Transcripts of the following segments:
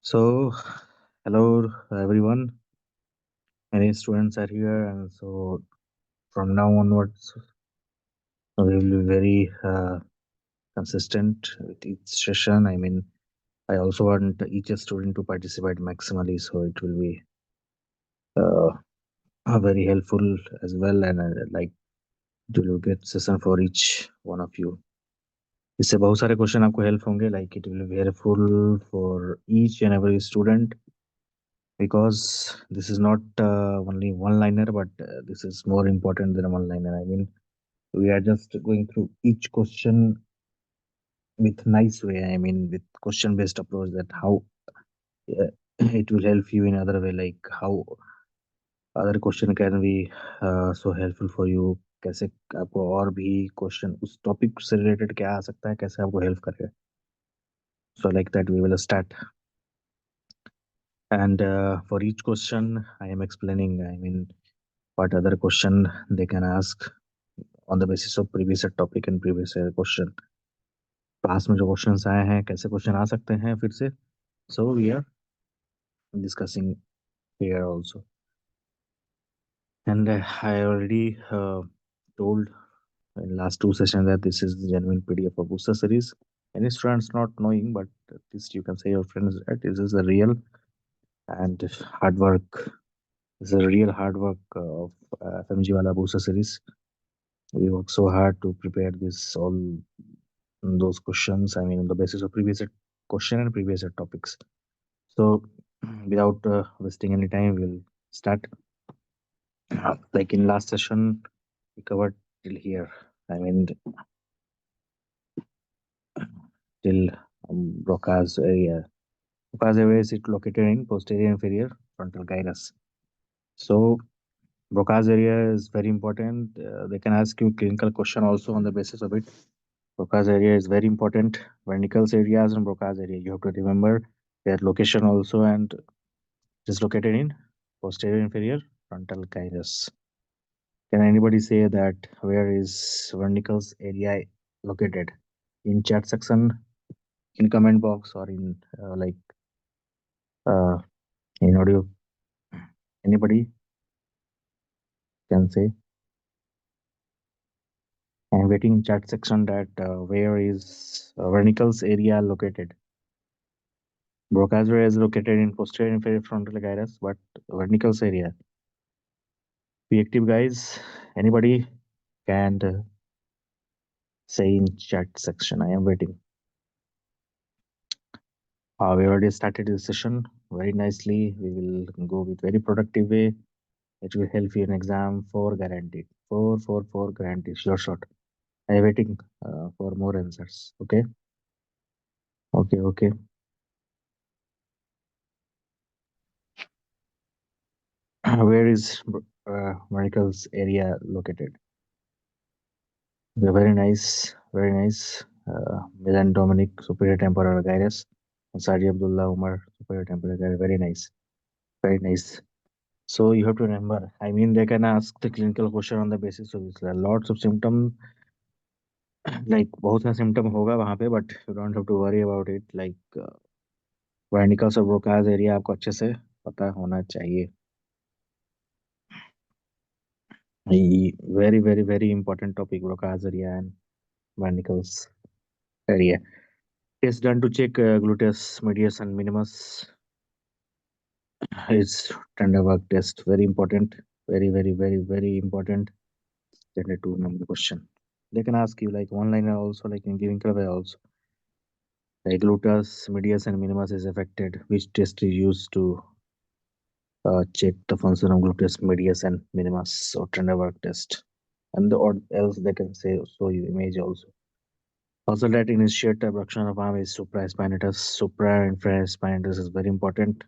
So, hello everyone. Many students are here, and so from now onwards, we will be very consistent with each session. I mean, I also want each student to participate maximally, so it will be uh, very helpful as well. And like it will get session for each one of you. इससे बहुत सारे question आपको help होंगे like it will be helpful for each and every student because this is not only one liner but this is more important than a one liner. I mean, we are just going through each question with nice way. I mean, with question based approach, that how uh, it will help you in other way, like how other question can be so helpful for you, कैसे आपको और भी question उस topic से related क्या आ सकता है, कैसे आपको हेल्प करेगा. So like that we will start. And for each question I am explaining, I mean, what other question they can ask on the basis of previous topic and previous question. Class में जो questions आए हैं, कैसे question आ सकते हैं फिर से, so we are discussing here also. And I already told in last two sessions that this is the genuine PDF of booster series. Any students not knowing, but at least you can say your friends that this is a real and hard work. This is a real hard work of FMG Wala booster series. We work so hard to prepare this all those questions. I mean, on the basis of previous question and previous topics. So, without wasting any time, we'll start. Like in last session, we covered till here. I mean, till Broca's area. Broca's area is it located in posterior inferior frontal gyrus. So, Broca's area is very important. They can ask you clinical question also on the basis of it. Broca's area is very important. Vernicals areas and Broca's area. You have to remember their location also, and it is located in posterior inferior frontal gyrus. Can anybody say that where is Vernicals area located? In chat section, in comment box, or in like uh, in audio? Anybody can say. I'm waiting in chat section that where is Vernicals area located? Broca's area is located in posterior inferior frontal gyrus, but Vernicals area. Be active, guys. Anybody can say in chat section. I am waiting. We already started this session very nicely. We will go with very productive way. It will help you in exam for guaranteed. Four guaranteed. Sure shot. I am waiting for more answers. Okay. Okay. Where is Miracles area located? Very nice. Very nice. Milan Dominic, superior temporal gyrus. And Sadi Abdullah Umar, superior temporal gyrus. Very nice. Very nice. So you have to remember, I mean, they can ask the clinical question on the basis of this. There are lots of symptom, like बहुत सा symptom होगा वहाँ पे, but you don't have to worry about it. Like Wernicke's और Broca's area आपको अच्छे से पता होना चाहिए. Very important topic, Broca's area and Wernicke's area. Test done to check gluteus medius and minimus. It's tender work test. Very important. Very important. Tender two number question. They can ask you like one liner also, like in giving way also. Like gluteus medius and minimus is affected. Which test is used to check the function of gluteus medius and minimus or tender work test? And or else they can say show you image also. Also, that initiate abduction of arm is supraspinatus. Suprainfraspinatus is very important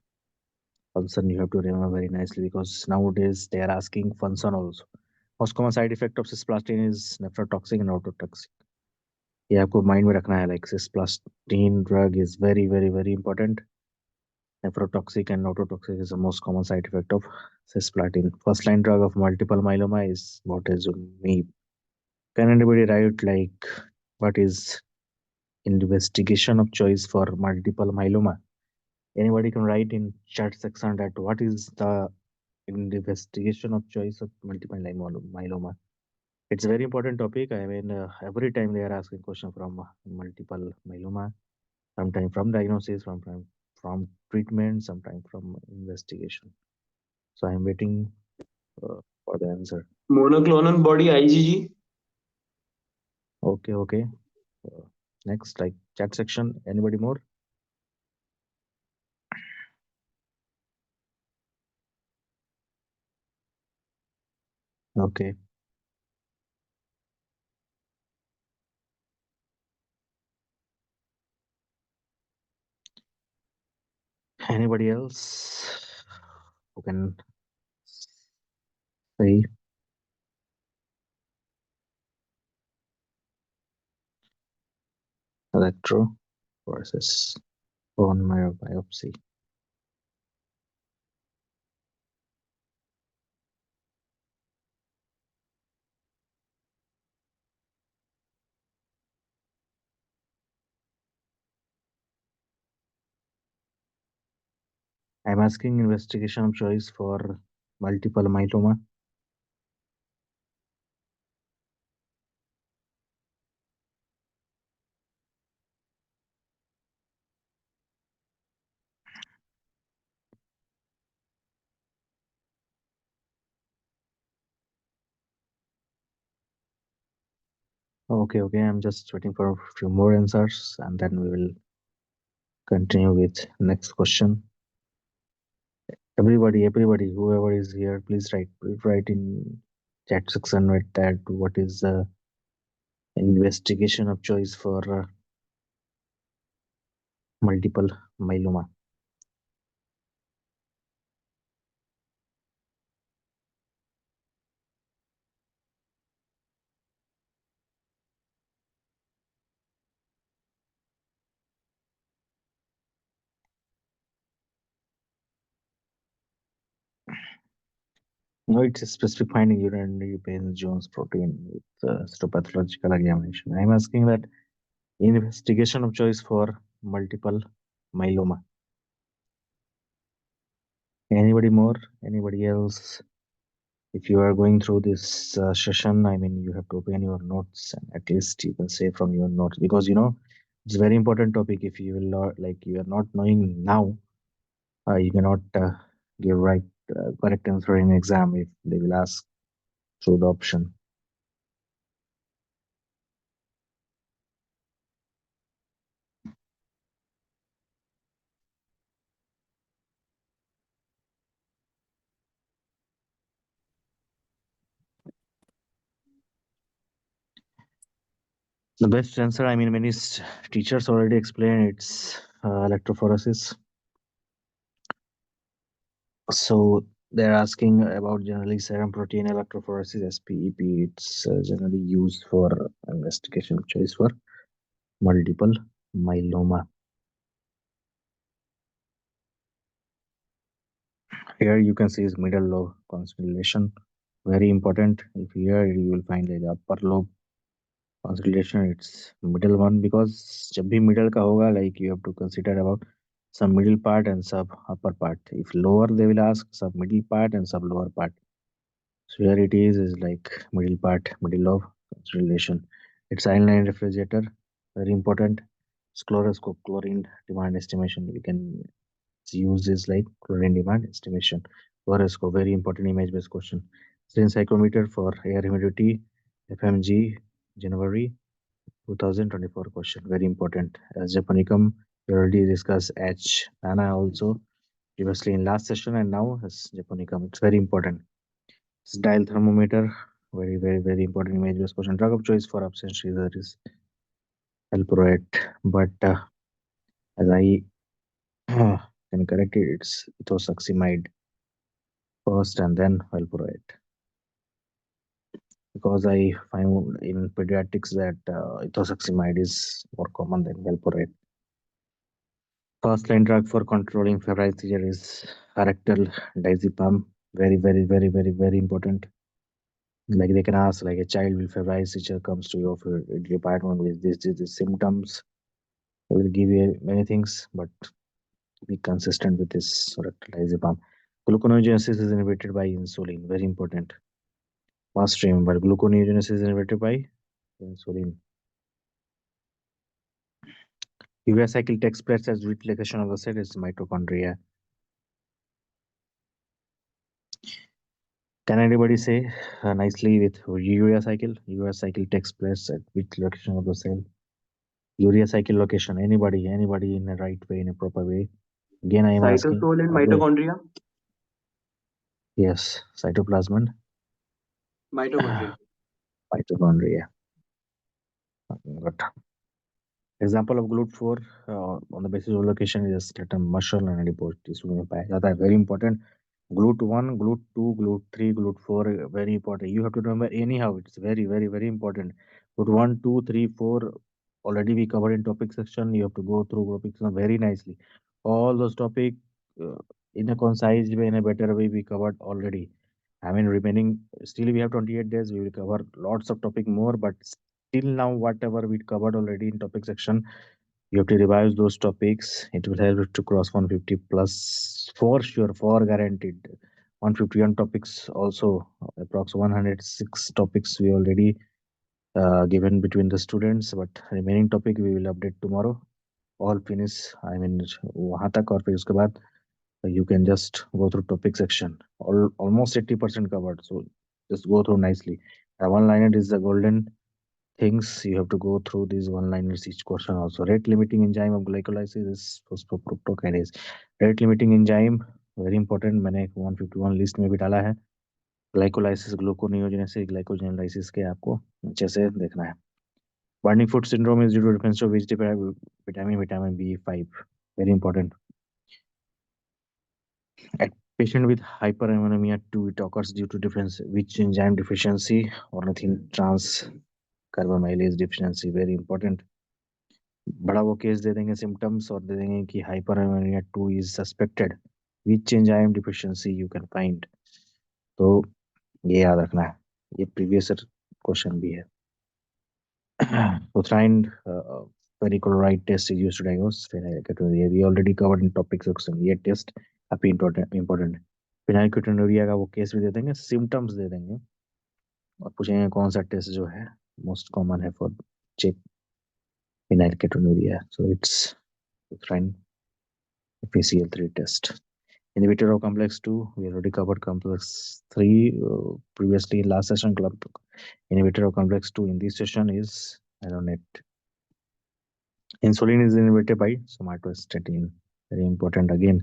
function. You have to remember very nicely because nowadays they are asking function also. Most common side effect of cisplatin is nephrotoxic and ototoxic. ये आपको mind में रखना है. Like cisplatin drug is very important. Nephrotoxic and ototoxic is the most common side effect of cisplatin. First line drug of multiple myeloma is bortezomib. Can anybody write like what is investigation of choice for multiple myeloma? Anybody can write in chat section that what is the investigation of choice of multiple myeloma. It's a very important topic. I mean, every time they are asking question from multiple myeloma, sometimes from diagnosis, from treatment, sometimes from investigation. So I'm waiting for the answer. Monoclonal body IgG. Okay, okay. Uh, Next, like chat section. Anybody more? Okay. Anybody else who can say electro versus bone marrow biopsy? I'm asking investigation of choice for multiple myeloma. Okay, okay. I'm just waiting for a few more answers and then we will continue with next question. Everybody, whoever is here, please write in chat section with that what is the investigation of choice for multiple myeloma. No, it's a specific finding urinary Payne Jones protein with histopathological examination. I'm asking that investigation of choice for multiple myeloma. Anybody more? Anybody else? If you are going through this session, I mean, you have to open your notes and at least you can say from your notes because it's a very important topic. If you will not like you are not knowing now, you cannot give correct answer in exam if they will ask through the option. The best answer, I mean, many teachers already explained it's electrophoresis. So they're asking about generally serum protein electrophoresis, SPEP. It's generally used for investigation of choice for multiple myeloma. Here you can see is middle lobe consolidation. Very important. If here you will find like the upper lobe consolidation, it's middle one because जब भी middle का होगा like you have to consider about some middle part and sub upper part. If lower they will ask sub middle part and sub lower part. So here it is like middle part, middle lobe consolidation. It's iron refrigerator, very important. Scleroscope, chlorine demand estimation. We can use this like chlorine demand estimation. Fluoroscope, very important image-based question. Strain psychrometer for air humidity, FMG, January 2024 question. Very important. As Japonicum, we already discussed H. ANA also previously in last session and now as Japonicum. It's very important. It's dial thermometer. Very, very, very important image-based question. Drug of choice for absence seizure is Alporoate. But as I can correct it, it's ethosuximide first and then valproate because I find in pediatrics that ethosuximide is more common than valproate. First line drug for controlling febrile seizure is rectal diazepam. Very, very, very, very, very important. Like they can ask, like a child with febrile seizure comes to your department with this symptoms. They will give you many things, but Be consistent with this erectile gluconeogenesis is inhibited by insulin, very important. Must remember, gluconeogenesis is inhibited by insulin. Urea cycle takes place as replication of the cell is mitochondria. Can anybody say nicely with urea cycle? Urea cycle takes place at which location of the cell? Urea cycle location. Anybody in a right way, in a proper way. Again, I am asking. Cytosol and mitochondria. Yes, cytoplasm, Mitochondria. mitochondria. Good. Example of GLUT4 on the basis of location is skeleton muscle and adipose tissue में पाया जाता है. Very important. GLUT1, GLUT2, GLUT3, GLUT4 very important. You have to remember anyhow. It's very important. GLUT1, 2, 3, 4 already we covered in topic section. You have to go through topic section very nicely. All those topic uh, in a concise way, in a better way we covered already. I mean remaining still we have 28 days. We will cover lots of topic more, but till now whatever we covered already in topic section you have to revise those topics. It will help you to cross 150 plus for sure, for guaranteed. 151 topics also, approx 106 topics we already given between the students, but remaining topic we will update tomorrow. All finish, I mean वहाँ तक और फिर उसके बाद you can just go through topic section. Almost 80% covered, so just go through nicely. One liner is the golden things you have to go through these one liners each question also. Rate limiting enzyme of glycolysis is phosphofructokinase. Rate limiting enzyme very important. मैंने 151 list में भी डाला है. Glycolysis gluconeogenesis ग्लाइकोजेनेलाइसिस के आपको अच्छे से देखना है. Burning food syndrome is due to difference of vitamin B5 very important. At patient with hyperammonemia 2 it occurs due to difference which enzyme deficiency or nothing trans carbamylase deficiency very important. बड़ा वो case दे देंगे symptoms और दे देंगे कि हाइपरएमिया 2 is suspected which enzyme deficiency you can find. तो ये याद रखना है, ये प्रीवियस क्वेश्चन भी है. Furthine perichloride test is used to diagnose phenylketonuria. We already covered in topic section. ये टेस्ट काफी important है. Phenylketonuria का वो केस भी दे देंगे, सिम्टम्स दे देंगे और पूछेंगे कौन सा टेस्ट जो है मोस्ट कॉमन है for check phenylketonuria. So it's Furthine PCL3 test. Inhibitor of complex 2, we already covered complex 3 previously in last session. Inhibitor of complex 2 in this session is aronet. Insulin is inhibited by somatostatin. Very important again.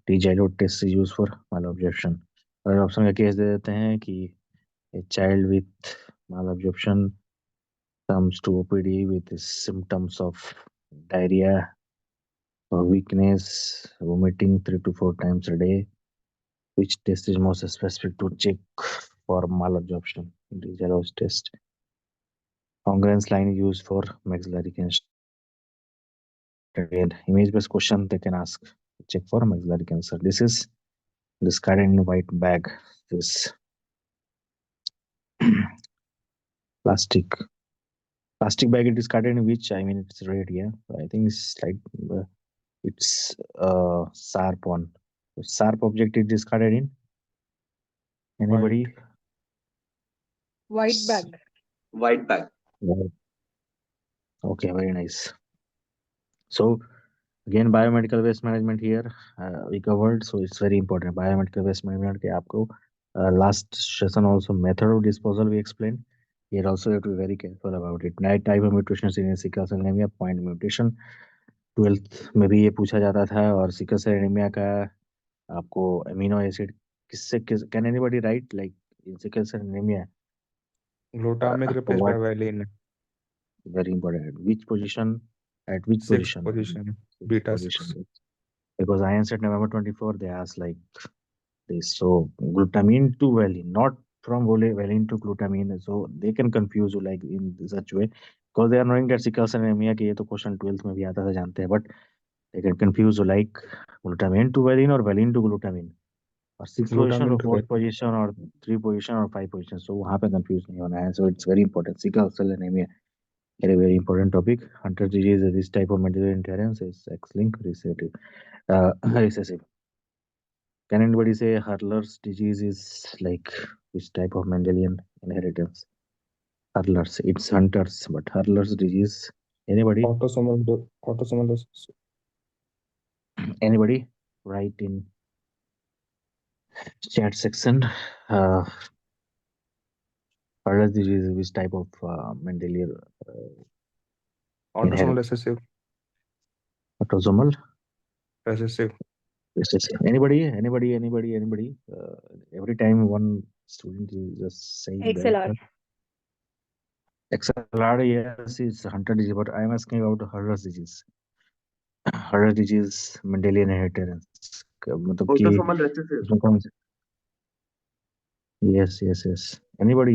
T-gyrate test is used for malabsorption. अगर option का case दे देते हैं कि a child with malabsorption comes to OPD with the symptoms of diarrhea or weakness, vomiting 3 to 4 times a day. Which test is most specific to check for malabsorption? The Jalos test. Congruence line is used for maxillary cancer. Again, image-based question they can ask. Check for maxillary cancer. This is discarded in white bag. This plastic bag it is discarded in which, I mean it's red, yeah. I think it's like it's sharp one. So sharp object is discarded in anybody? White bag. White bag. Yeah. Okay, very nice. So again biomedical waste management here we covered, so it's very important. Biomedical waste management के आपको last session also method of disposal we explained. Here also you have to be very careful about it. Night type of mutations in sickle cell anemia point mutation 12th में भी ये पूछा जाता था. और sickle cell anemia का आपको amino acid किससे can anybody write like in sickle cell anemia Glutamic replaced by what valine. very important which position at which Sixth position position. Sixth Beta position 6. because I answered November 24 they asked like this. So glutamine to valine, not from valine to glutamine. So they can confuse you like in such way because they are knowing that sickle cell anemia के ये तो question 12th में भी आता था जानते हैं, but they can confuse you like glutamine to valine or valine to glutamine or sixth position or Glutamine to fourth valine. position or three position or five position. So वहाँ पे confuse नहीं होना है. So it's very important sickle cell anemia. very important topic. Hunter disease, this type of Mendelian inheritance is X-linked recessive. Recessive. Can anybody say Hurler's disease is like which type of Mendelian inheritance? Hurler's, it's Hunter's, but Hurler's disease. Anybody? Autosomal recessive. Anybody? Write in chat section. Uh, Hurler's disease is which type of Mendelian Autosomal inheritance? recessive. Autosomal Recessive. recessive. Anybody? Every time one student is just saying XLR. that. XLR, yes, is Hunter disease, but I'm asking about Hurler's disease. Hurler's disease, Mendelian inheritance. मतलब कि Autosomal recessive. उसमें कौन से? Yes. Anybody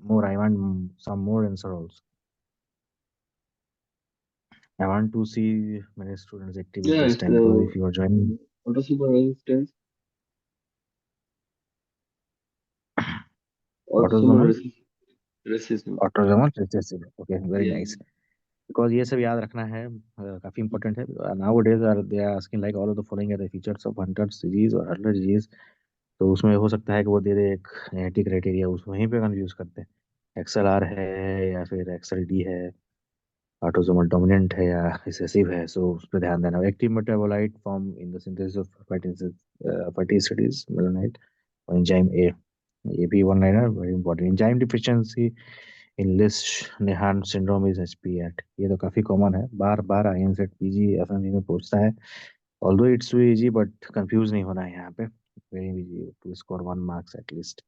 more? I want some more answer also. I want to see many students active at Yeah, this it's time because if you are joining autosomal resistance. autosomal Recessive. autosomal recessive. Okay, very Yeah. nice. Because ये सब याद रखना है काफी important है. Nowadays they are asking like all of the following are the features of Hunter's disease or Hurler disease. तो उसमें हो सकता है कि वो दे दे एक एंटी क्राइटेरिया, उस वहीं पे कंफ्यूज करते हैं. एक्सएलआर है या फिर एक्सएलडी है, ऑटोसोमल डोमिनेंट है या रिसेसिव है. सो उस पर ध्यान देना. Active metabolite form in the synthesis of fatty acids melanite और एंजाइम ए. ये भी one liner very important. Enzyme deficiency in Lesch Nyhan syndrome is एचपी8. ये तो काफी कॉमन है, बार बार आईएन सेट पीजी एफएमजी में पूछता है. Although it's too easy but confuse नहीं होना है यहाँ पे. Very easy to score 1 marks at least.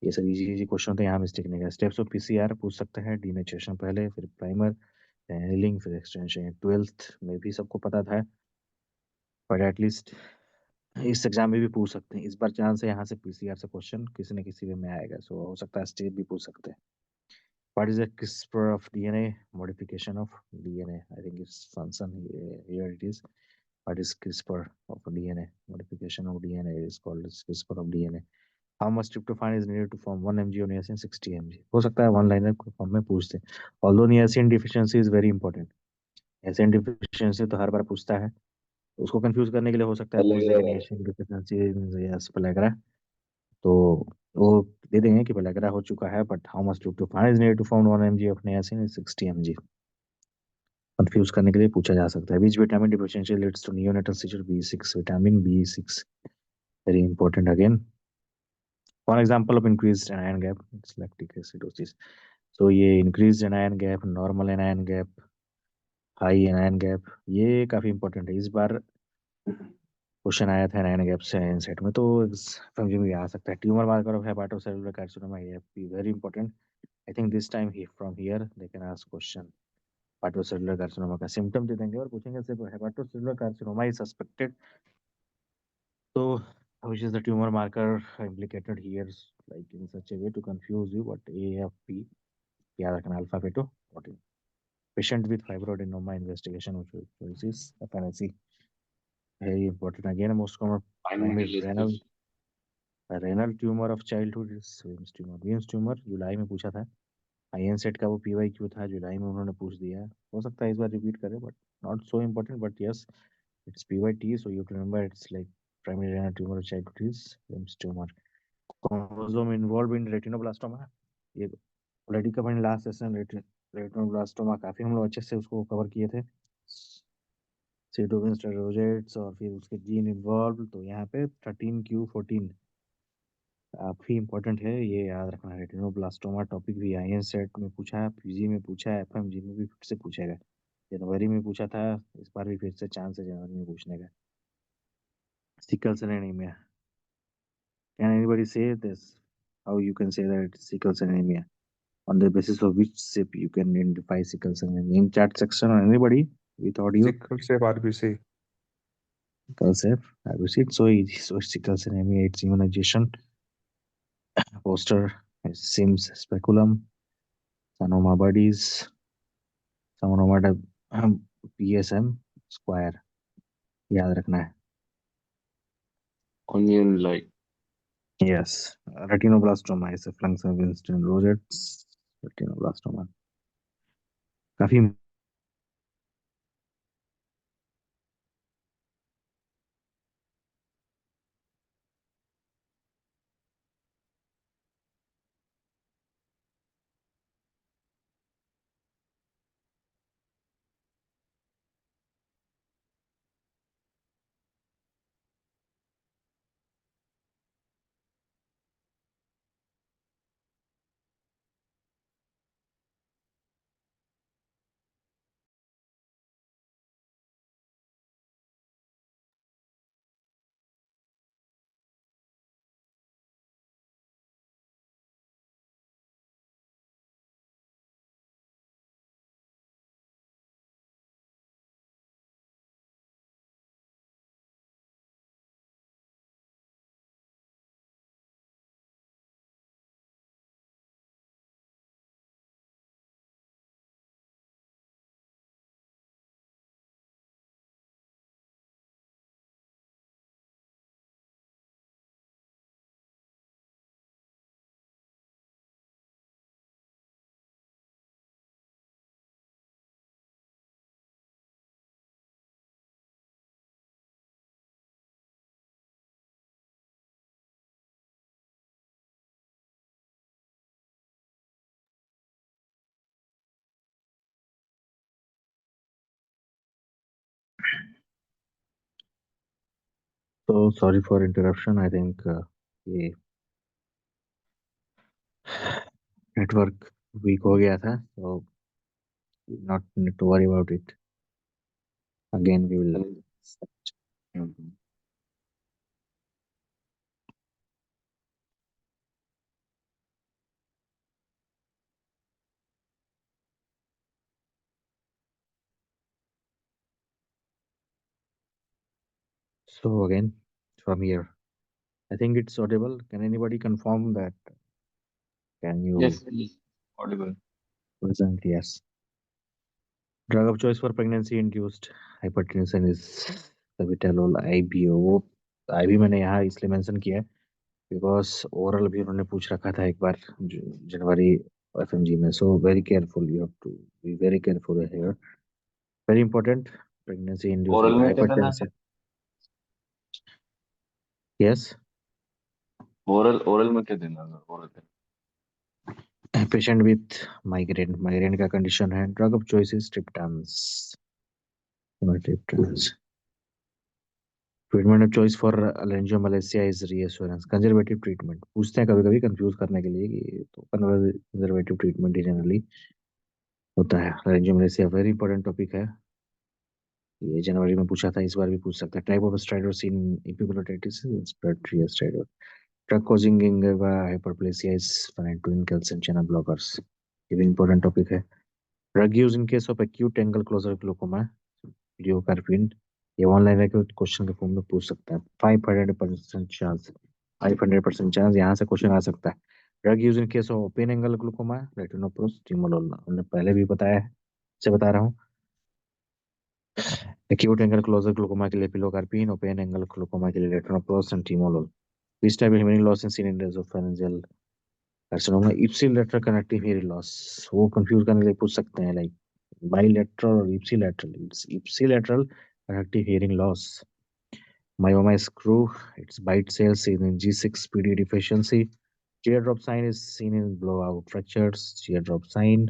ये सब इजी इजी क्वेश्चन होते हैं, यहाँ मिस्टेक नहीं है. स्टेप्स ऑफ पीसीआर पूछ सकते हैं. डीनेचुरेशन पहले, फिर प्राइमर, एनिलिंग, फिर एक्सटेंशन. 12th में भी सबको पता था, बट एटलीस्ट इस एग्जाम में भी पूछ सकते हैं. इस बार चांस है यहाँ से पीसीआर से क्वेश्चन किसी न किसी वे में आएगा. सो हो सकता है स्टेप भी पूछ सकते हैं. What is the CRISPR of DNA? Modification of DNA. I think it's function here it is. What is CRISPR of DNA? Modification of DNA is called as CRISPR of DNA. How much tryptophan is needed to form 1 mg of niacin? 60 mg. हो सकता है one liner form में पूछते हैं. Although niacin deficiency is very important. niacin deficiency तो हर बार पूछता है. उसको कंफ्यूज करने के लिए हो सकता है पूछ दे कि niacin deficiency yes pellagra. तो वो दे देंगे कि पेलाग्रा हो चुका है, but how much tryptophan is needed to form 1 mg of niacin is 60 mg. Confuse करने के लिए पूछा जा सकता है. Which vitamin deficiency leads to neonatal seizure? B6. Vitamin B6 very important again. For example of increased anion gap, it's lactic acidosis. So ये increased anion gap, normal anion gap, high anion gap, ये काफी important है. इस बार question आया था anion gap से anion set में, तो समझ में आ सकता है. Tumour marker of hepatocellular carcinoma, ये very important. I think this time from here they can ask question. Hepatocellular carcinoma का सिम्टम दे देंगे और पूछेंगे सिर्फ हेपाटोसेलुलर कार्सिनोमा इज सस्पेक्टेड, तो which is the tumor marker implicated here, like in such a way to confuse you. But AFP याद रखना, alpha feto protein. Patient with fibroadenoma investigation which is FNAC, very important again. Most common primary renal tumor of childhood is Wilms tumor. जुलाई में पूछा था. IN set का वो PYQ था, जुलाई में उन्होंने पूछ दिया. हो सकता है इस बार रिपीट करें, but not so important. But yes, it's PYT, so you can remember it's like primary renal tumour of childhood is Wilms tumour. Chromosome involve in retinoblastoma, ये already cover in last session. Retinoblastoma काफी हम लोग अच्छे से उसको cover किए थे. सीटोविन स्टेरोजेट्स और फिर उसके जीन इन्वॉल्व, तो यहाँ पे 13q14 काफी इंपॉर्टेंट है, ये याद रखना. रेटिनोब्लास्टोमा टॉपिक भी आईएन सेट में पूछा है, पीजी में पूछा है, एफएमजी में भी फिर से पूछेगा. जनवरी में पूछा था, इस बार भी फिर से चांस है जनवरी में पूछने का. Sickle cell anaemia, can anybody say this, how you can say that sickle cell anaemia, on the basis of which SIP you can identify sickle cell anemia? In chat section or anybody without you? Sickle cell RBC. Sickle cell RBC, so easy. So sickle cell anemia, its immunization poster seems speculum, Sanoma bodies, Sanoma PSM square, याद रखना है. Onion like. Yes, retinoblastoma is a function of Winston Rosettes. Retinoblastoma. काफी। तो sorry for interruption, I think ये network weak हो गया था, तो not need to worry about it. Again we will. So again, from here, I think it's audible. Can anybody confirm that? Can you Yes, yes. Audible. present? Yes. Drug of choice for pregnancy induced hypertension is sabitalol IBO। वो IB मैंने यहाँ इसलिए mention किया है because oral भी उन्होंने पूछ रखा था एक बार जनवरी FMG में। So very careful, you have to be very careful here. Very important. Pregnancy induce oral with में क्या देना है? हाइपरटेंशन। यस। ओरल में क्या देना है? Oral patient with migraine, migraine का कंडीशन है। Drug of choice is triptans. Triptans. Treatment of choice for अलेंजियोमलेसिया इज रीएश्योरेंस। कंजर्वेटिव ट्रीटमेंट पूछते हैं कभी कभी कंफ्यूज करने के लिए कि, तो कंजर्वेटिव ट्रीटमेंट ही जनरली होता है। अलेंजियोमलेसिया वेरी इंपॉर्टेंट टॉपिक है। ये जनवरी में पूछा था, इस बार भी पूछ सकता है। Type of steroids in epiglottitis respiratory steroid. Drug causing hyperplasia is phenytoin calcium channel blockers. ये भी इंपॉर्टेंट टॉपिक है। Drug use in case of acute angle closure glaucoma, pilocarpine. ये ऑनलाइन रह के क्वेश्चन के फॉर्म में पूछ सकता है। 500% चांस, 500% चांस यहाँ से क्वेश्चन आ सकता है। Drug use in case of open angle glaucoma, latanoprost timolol. हमने पहले भी बताया है, से बता रहा हूँ। एक्यूट एंगल क्लोजर ग्लूकोमा के लिए पिलोकार्पिन, ओपन एंगल ग्लूकोमा के लिए latanoprost and timolol. This type of hearing loss in seen in nasopharyngeal carcinoma, ipsilateral connective hearing loss। वो कंफ्यूज करने के लिए पूछ सकते हैं, लाइक bilateral और ipsilateral। It's ipsilateral connective hearing loss। Myoma screw, its bite cells seen in G6PD deficiency। Teardrop sign is seen in blowout fractures। teardrop sign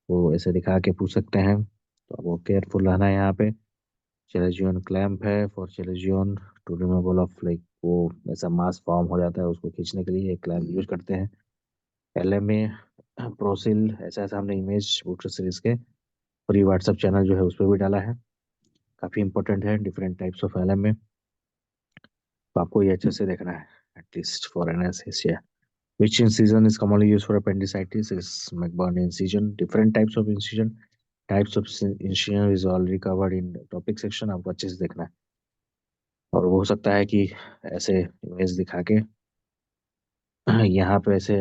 वो ऐसे दिखा के पूछ सकते हैं, तो वो केयरफुल रहना है यहाँ पे। चेलेजियन क्लैंप है for chalazion to removal of, like वो ऐसा मास फॉर्म हो जाता है, उसको खींचने के लिए एक क्लैंप यूज करते हैं। LMA प्रोसिल, ऐसा ऐसा हमने इमेज बूस्टर सीरीज के फ्री व्हाट्सएप चैनल जो है उस पर भी डाला है। काफी इंपॉर्टेंट है, डिफरेंट टाइप्स ऑफ LMA। तो आपको ये अच्छे से देखना है, at least for anaesthesia. Which incision is commonly used for appendicitis is McBurn incision। Different types of incision, types of incision is already covered in topic section। आपको अच्छे से देखना है। और वो हो सकता है कि ऐसे इमेज दिखा के यहाँ पे ऐसे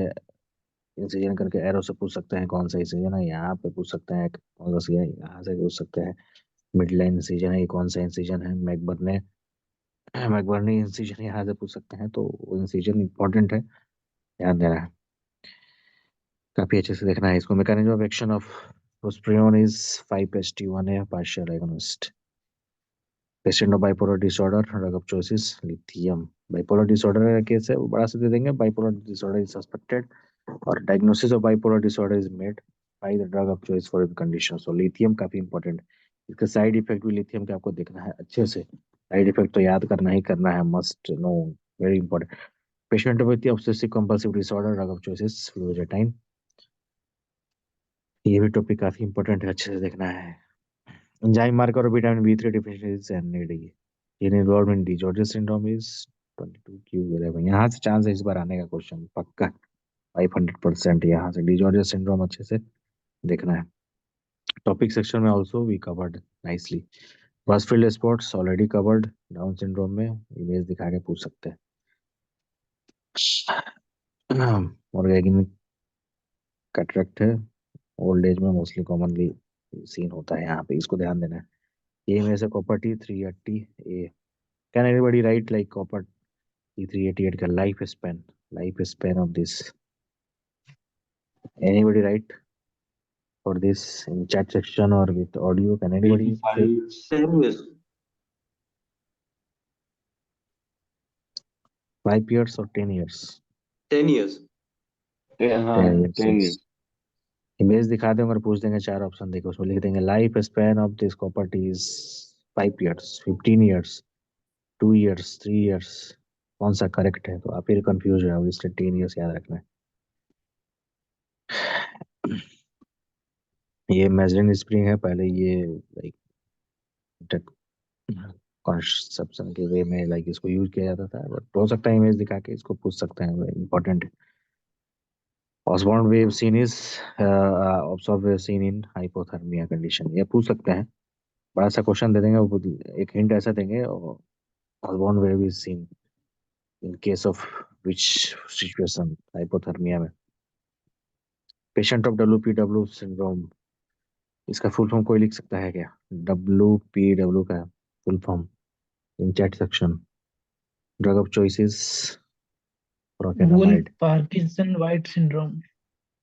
इंसिजन करके एरो से पूछ सकते हैं कौन सा इंसिजन है। यहाँ पे पूछ सकते हैं कौन सा सी है, यहाँ से पूछ सकते हैं मिड लाइन इंसिजन है, ये कौन सा इंसिजन है। मैकबर्नी इंसिजन यहाँ से पूछ सकते हैं, तो वो इंसिजन इंपॉर्टेंट है, ध्यान देना है। काफी अच्छे से देखना है इसको। Mechanism of action of Prospiron is 5-HT1A partial agonist. Patient of bipolar disorder, drug of choices lithium. Bipolar disorder का केस है वो बड़ा सा दे देंगे, बाइपोलर डिसऑर्डर इज सस्पेक्टेड और diagnosis of bipolar disorder is made by the drug of choice for the condition. So lithium काफी important. इसका side effect भी लिथियम के आपको देखना है अच्छे से। साइड इफेक्ट तो याद करना ही करना है, must know, very important. Patient with obsessive compulsive disorder, drug of choices fluoxetine. ये भी टॉपिक काफी इंपॉर्टेंट है, अच्छे से देखना है। Enzyme marker of vitamin B3 deficiency and NAD. In involved in DiGeorge syndrome is 22q11। यहाँ से चांस है इस बार आने का क्वेश्चन पक्का 500%। यहाँ से DiGeorge syndrome अच्छे से देखना है। टॉपिक सेक्शन में also we covered nicely. Brushfield spots already covered. Down syndrome में इमेज दिखा के पूछ सकते हैं। ऑर्गेनिक कैटरेक्ट है, ओल्ड एज में मोस्टली कॉमनली सीन होता है, यहाँ पे इसको ध्यान देना है। ये में से copper T380 A. Can anybody right like copper T388 का life span of this? Anybody right for this in chat section और विथ ऑडियो? कैन एनीबॉडी से 85 10 years. 5 years or 10 years? 10 years. हाँ 10 yes। years। इमेज दिखा देंगे और पूछ देंगे, चार ऑप्शन देखो उसमें लिख देंगे life span of this copper is 5 years, 15 years, 2 years, 3 years। कौन सा करेक्ट है? तो आप फिर कंफ्यूज हो जाओगे, इसलिए 10 years याद रखना है। ये मेजरिंग स्प्रिंग है, पहले ये लाइक कॉन्सेप्शन के वे में लाइक इसको यूज किया जाता था, बट हो सकता है इमेज दिखा के इसको पूछ सकते हैं, इंपॉर्टेंट है। Osborn wave seen is observe wave seen in hypothermia condition, ये पूछ सकते हैं। बड़ा सा क्वेश्चन दे देंगे, वो एक हिंट ऐसा देंगे, Osborn wave is seen in case of which situation, hypothermia में। पेशेंट ऑफ WPW सिंड्रोम, इसका फुल फॉर्म कोई लिख सकता है क्या? WPW का full form in chat section. Drug of choices Wolff procainamide. Parkinson White syndrome.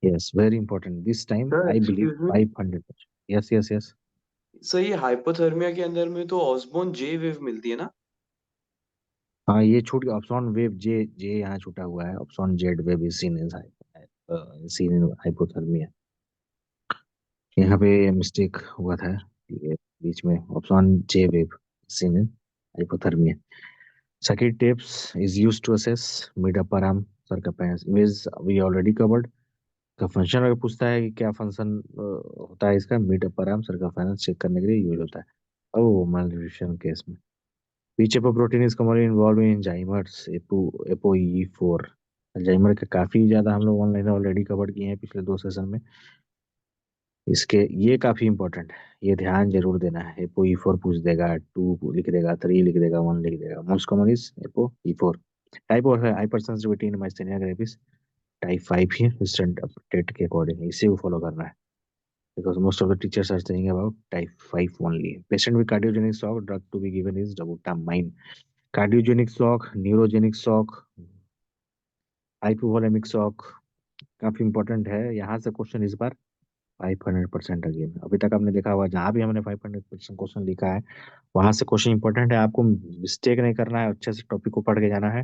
Yes, very important. This time Sir, I believe excuse me. 500%. Yes, yes, yes. Sir ये hypothermia के अंदर में तो ऑसबोर्न जे वेव मिलती है ना? हाँ ये छूट गया, ऑप्शन वेव जे जे यहाँ छूटा हुआ है। Option Z wave is seen in hypothermia. यहाँ पे मिस्टेक हुआ था, ये बीच में option J wave seen in hypothermia. Circuit tapes is used to assess mid upper arm circumference image, we already covered। का फंक्शन अगर पूछता है कि क्या फंक्शन होता है इसका, mid upper arm circumference check करने के लिए यूज होता है। ओ मालन्यूट्रिशन केस में। Which apoprotein is commonly involved in Alzheimer's? ApoE4। Alzheimer के काफी ज्यादा हम लोग ऑनलाइन ऑलरेडी कवर किए हैं पिछले 2 सेशन में। इसके ये काफी इंपॉर्टेंट है, ये ध्यान जरूर देना है। ApoE4 पूछ देगा, 2 लिख देगा, 3 लिख देगा, 1 लिख देगा। Most common is ApoE4। Type और है हाइपर सेंसिटिविटी इन माइस्थेनिया ग्रेविस, टाइप 5 ही रिसेंट अपडेट के अकॉर्डिंग, इसे भी फॉलो करना है because most of the teachers are saying about type 5 only. Patient with cardiogenic shock, drug to be given is dobutamine। Cardiogenic shock, neurogenic shock, hypovolemic shock काफी important है। यहाँ से question इस बार 500% अगेन। अभी तक आपने देखा होगा जहाँ भी हमने 500% क्वेश्चन लिखा है वहां से क्वेश्चन इंपॉर्टेंट है, आपको मिस्टेक नहीं करना है, अच्छे से टॉपिक को पढ़ के जाना है।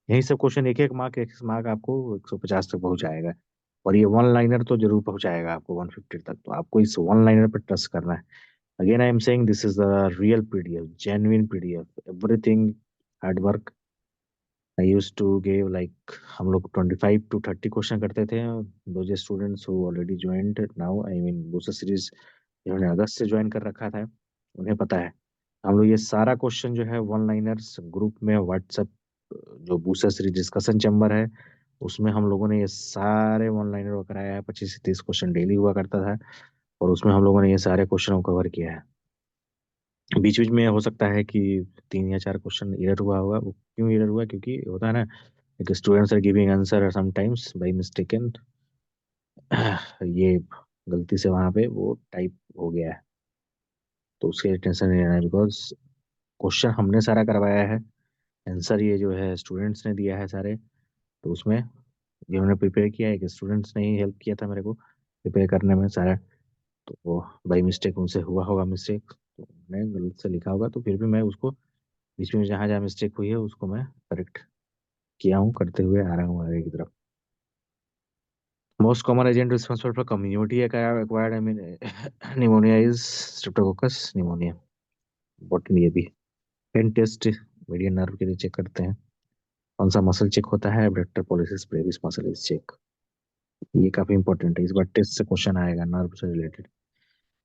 यहीं से क्वेश्चन एक मार्क आपको 150 तक पहुंचाएगा, और ये वन लाइनर तो जरूर पहुंचाएगा आपको 150 तक। तो आपको इस वन लाइनर पर ट्रस्ट करना है। Again I am saying this is the real PDF, genuine PDF, everything hard work. I use to give like, हम लोग 25 to 30 क्वेश्चन करते थे। दो जो students who already joint now, I mean दूसरा सीरीज जिन्होंने अगस्त से ज्वाइन कर रखा था, उन्हें पता है। हम लोग ये सारा क्वेश्चन जो है वन लाइनर्स ग्रुप में व्हाट्सएप, जो बूस्टर सीरीज डिस्कशन चैम्बर है उसमें हम लोगों ने ये सारे वन लाइनर को कराया है। 25 से 30 क्वेश्चन डेली हुआ करता था, और उसमें हम लोगों ने ये सारे क्वेश्चन को कवर किया है। बीच बीच में हो सकता है कि 3 या 4 क्वेश्चन एरर हुआ होगा। वो क्यों एरर हुआ? क्योंकि होता है ना, like students are giving answer sometimes by mistaken। ये गलती से वहां पे वो टाइप हो गया है, तो उसके टेंशन नहीं लेना है, बिकॉज क्वेश्चन हमने सारा करवाया है, आंसर ये जो है स्टूडेंट्स ने दिया है सारे। तो उसमें जिन्होंने प्रिपेयर किया है कि स्टूडेंट्स ने ही हेल्प किया था मेरे को प्रिपेयर करने में सारा। तो बाई मिस्टेक उनसे हुआ होगा मिस्टेक, तो मैंने गलत से लिखा होगा, तो फिर भी मैं उसको बीच में जहाँ जहाँ मिस्टेक हुई है उसको मैं करेक्ट किया हूँ, करते हुए आ रहा हूँ आगे की तरफ। Most common agent responsible for community acquired pneumonia is Streptococcus pneumonia. Important ये भी। पेन टेस्ट मीडियन नर्व के लिए चेक करते हैं। कौन सा मसल चेक होता है? Abductor pollicis brevis muscle is check. ये काफी इंपॉर्टेंट है, इस बार टेस्ट से क्वेश्चन आएगा नर्व से related.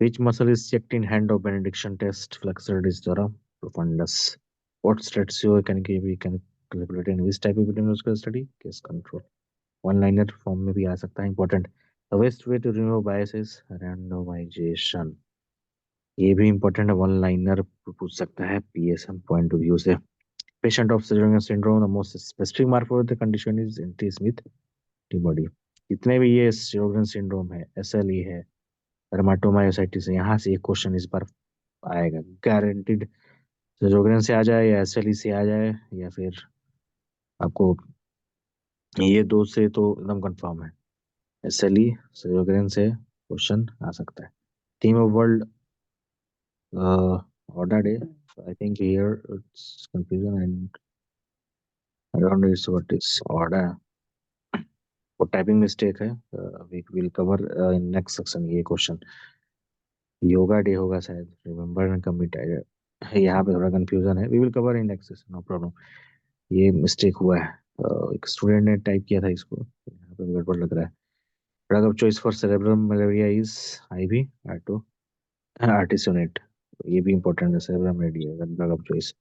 Which muscle is checked in hand of benediction test? Flexor digitorum profundus. What stats you can calculate in which type of epidemiological study? Case control. One liner form में भी आ सकता है, important. The best way to remove bias is randomisation. ये भी important है, one liner पूछ सकता है पीएसएम पॉइंट ऑफ व्यू से। Patient of Sjögren's syndrome, the most specific mark for the condition is anti-Smith antibody। जितने भी ये Sjögren syndrome है, SLE है, dermatomyositis है, यहाँ से एक क्वेश्चन इस बार आएगा गारंटीड। Sjögren से आ जाए या SLE से आ जाए या फिर आपको ये दो से तो एकदम कंफर्म है, SLE Sjögren से क्वेश्चन आ सकता है। Theme of world order day, I think here it's confusion and I don't know what is order। वो टाइपिंग मिस्टेक है, we will cover in next section ये क्वेश्चन। योगा डे होगा शायद, रिमेम्बर एंड कमिट। यहाँ पे थोड़ा कंफ्यूजन है, we will cover in next section, no problem. ये मिस्टेक हुआ है, एक स्टूडेंट ने टाइप किया था इसको, यहाँ पे गड़बड़ लग रहा है। Drug of choice for cerebrum malaria is IV आर्टो आर्टिसोनेट। ये भी इंपॉर्टेंट है, cerebrum malaria drug of choice.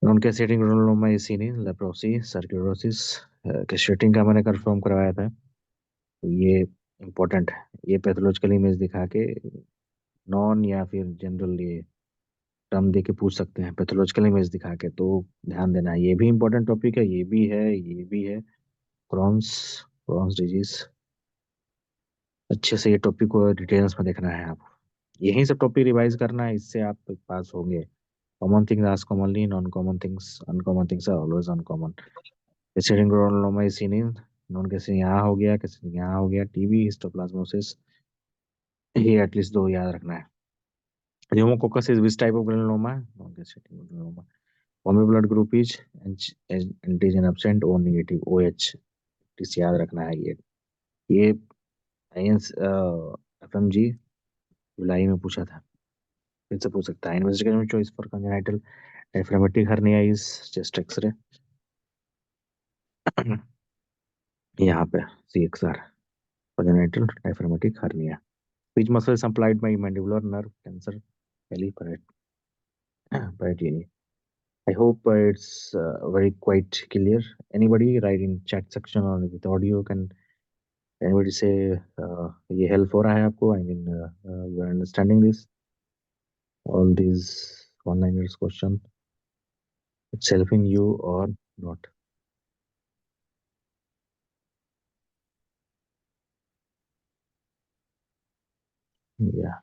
Non caseating granuloma इसीनिन लेप्रोसी सर्क्यूरोसिस। कैसेटिंग का मैंने कंफर्म करवाया था, तो ये इम्पोर्टेंट है। ये पैथोलॉजिकल इमेज दिखा के नॉन या फिर जनरल ये टर्म दे के पूछ सकते हैं, पैथोलॉजिकल इमेज दिखा के, तो ध्यान देना है। ये भी इम्पोर्टेंट टॉपिक है, ये भी है, ये भी है। क्रॉन्स क्रॉन्स डिजीज, अच्छे से ये टॉपिक को डिटेल्स में देखना है आप। यही सब टॉपिक रिवाइज करना है, इससे आप पास होंगे। Common things ask commonly, non common things uncommon things are always uncommon. Caseating granuloma इसीनिन, नॉन कैसे यहाँ हो गया, कैसे यहाँ हो गया। टीबी हिस्टोप्लाज्मोसिस, ये एटलीस्ट दो याद रखना है। Pneumococcus is which type of granuloma? Non-Hodgkin granuloma. Form blood group is antigen absent O negative OH। इस याद रखना है ये आयंस एफएमजी जुलाई में पूछा था, फिर से पूछ सकता है। Investigation choice for congenital diaphragmatic hernia is chest X ray. यहाँ पे CXR congenital diaphragmatic hernia. Which muscle is supplied by mandibular nerve tensor pallidolii? I hope it's very quite clear. Anybody write in chat section or with audio can anybody say ये help हो रहा है आपको? I mean you are understanding this, all these one-liners question, it's helping you or not? Yeah,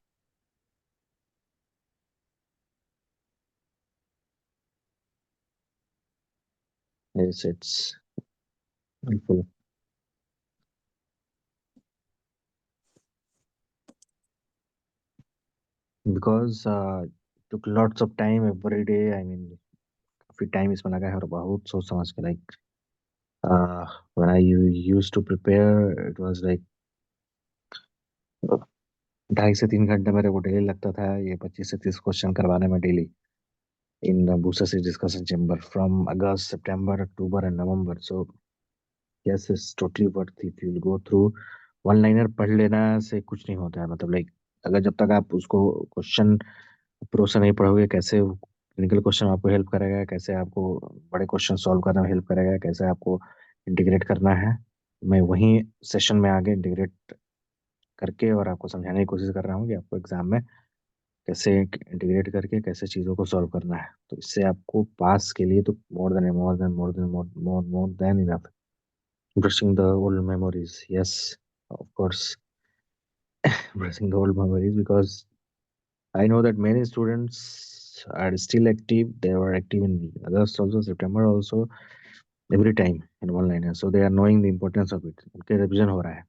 yes, it's helpful because took lots of time every day. I mean काफी time इसमें लगा है और बहुत सोच समझ के like when I used to prepare it was like 2.5 से 3 घंटे मेरे को डेली लगता था ये 25 से 30 क्वेश्चन करवाने में डेली इन बूसस discussion chamber from August September October and November. So yes it's totally worth if you will go through. One liner पढ़ लेना से कुछ नहीं होता है, मतलब लाइक अगर जब तक आप उसको क्वेश्चन प्रो से नहीं पढ़ोगे, कैसे क्लिनिकल क्वेश्चन आपको हेल्प करेगा, कैसे आपको बड़े क्वेश्चन सॉल्व करने में हेल्प करेगा, कैसे आपको इंटीग्रेट करना है, मैं वहीं सेशन में आगे इंटीग्रेट करके और आपको समझाने की कोशिश कर रहा हूँ कि आपको एग्जाम में कैसे इंटीग्रेट करके कैसे चीज़ों को सॉल्व करना है। तो इससे आपको पास के लिए तो more than enough. Brushing the old memories, yes of course, brushing the old memories because I know that many students are still active. They were active in August also, September also, every time in one liner. So they are knowing the importance of it. उनके revision हो रहा है।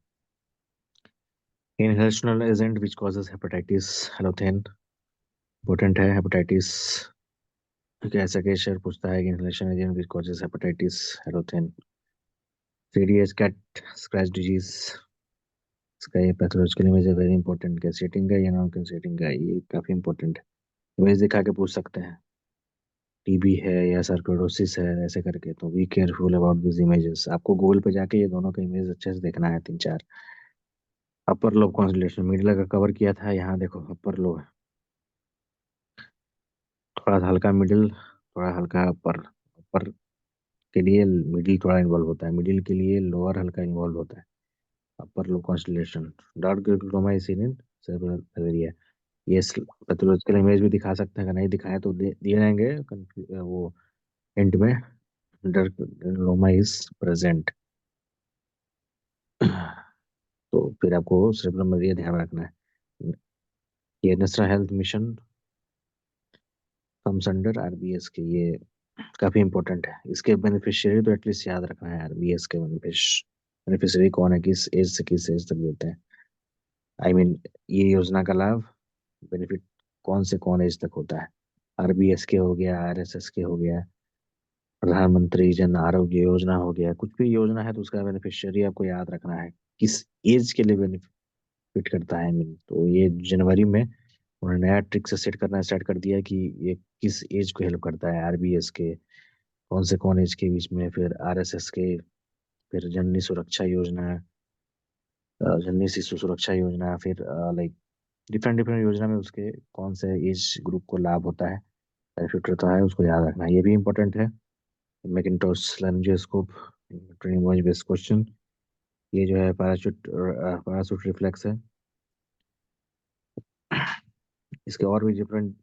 Inhalational agent which causes hepatitis, halothane important है। Hepatitis ऐसा question पूछता है कि inhalation agent which causes hepatitis, halothane. CDH cat scratch disease, इसका ये पैथोलॉजिकल इमेज है, वेरी इंपॉर्टेंट। कैसेटिंग का या नॉन कैसेटिंग का, ये काफी इंपॉर्टेंट है। इमेज दिखा के पूछ सकते हैं टीबी है या सर्कोइडोसिस है ऐसे करके, तो be careful about this images. आपको गूगल पे जाके ये दोनों का इमेज अच्छे से देखना है, 3-4। अपर लोब कॉन्सुलेशन मिडिल का कवर किया था, यहाँ देखो अपर लोब, थोड़ा सा हल्का मिडिल, थोड़ा हल्का अपर। अपर के लिए मिडिल थोड़ा इन्वॉल्व होता है, मिडिल के लिए लोअर हल्का इन्वॉल्व होता है। Upper lobe consolidation, dark glaucoma is seen in cerebral area. ये पैथोलॉजिकल इमेज भी दिखा सकते हैं, अगर नहीं दिखाए तो दिए रहेंगे वो एंड में। डार्क ग्लूकोमा इज प्रेजेंट, तो फिर आपको सेरेब्रल एरिया ध्यान रखना है। ये national health mission comes under RBS के, ये काफी इंपॉर्टेंट है। इसके बेनिफिशियरी तो एटलीस्ट याद रखना है, आरबीएस के बेनिफिशियरी कौन है, किस एज से किस एज तक देते हैं। आई मीन ये योजना का लाभ, बेनिफिट कौन से कौन एज तक होता है। आरबीएस के हो गया, आरएसएस के हो गया, प्रधानमंत्री जन आरोग्य योजना हो गया, कुछ भी योजना है तो उसका बेनिफिशियरी आपको याद रखना है, किस एज के लिए बेनिफिट करता है। I mean, तो ये जनवरी में उन्होंने नया ट्रिक से सेट करना स्टार्ट कर दिया कि ये किस एज को हेल्प करता है। आरबीएस के कौन से कौन एज के बीच में, फिर आरएसएस के, फिर जननी सुरक्षा योजना, जननी शिशु सुरक्षा योजना, फिर लाइक डिफरेंट डिफरेंट योजना में उसके कौन से एज ग्रुप को लाभ होता है, बेनिफिट होता है, उसको याद रखना है। ये भी इंपॉर्टेंट है। Macintosh laryngoscope, image based question. ये जो है पैराशूट रिफ्लेक्स है। इसके और भी डिफरेंट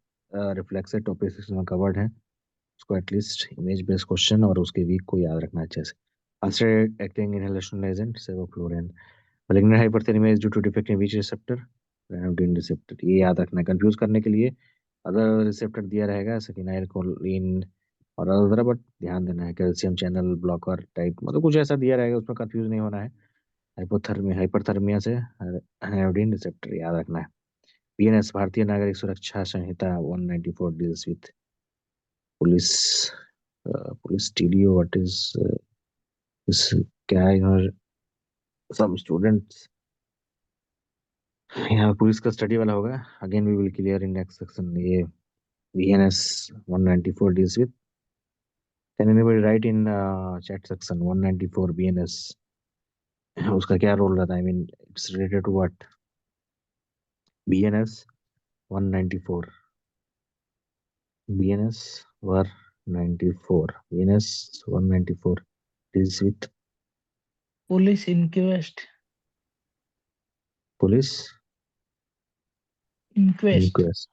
रिफ्लेक्स है, टॉपिक में कवर्ड है, उसको एटलीस्ट इमेज बेस्ड क्वेश्चन और उसके वीक को याद रखना अच्छे से। Faster acting inhalation agent sevoflurane, malignant hyperthermia is due to defect in which receptor, ranitidine receptor। ये याद रखना है, कंफ्यूज करने के लिए अदर रिसेप्टर दिया रहेगा सेकिनाइल कोलिन और अदर, बट ध्यान देना है कैल्शियम चैनल ब्लॉकर टाइप, मतलब कुछ ऐसा दिया रहेगा, उसमें कंफ्यूज नहीं होना है। हाइपरथर्मिया से रानिटिडाइन रिसेप्टर याद रखना है। बीएनएस भारतीय नागरिक सुरक्षा संहिता 194 deals with police, police TDO, what is इस, क्या है, सब स्टूडेंट्स यहाँ पुलिस का स्टडी वाला होगा। Again we will clear in next section. ये BNS 194 deals with, can anybody write in chat section 194 BNS, उसका क्या रोल रहता है, I mean it's related to what. BNS 194, BNS 194, BNS 194 deals with Police inquest. Police Inquest. inquest।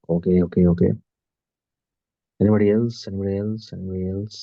okay, okay, okay. Anybody else? Anybody else? Anybody else?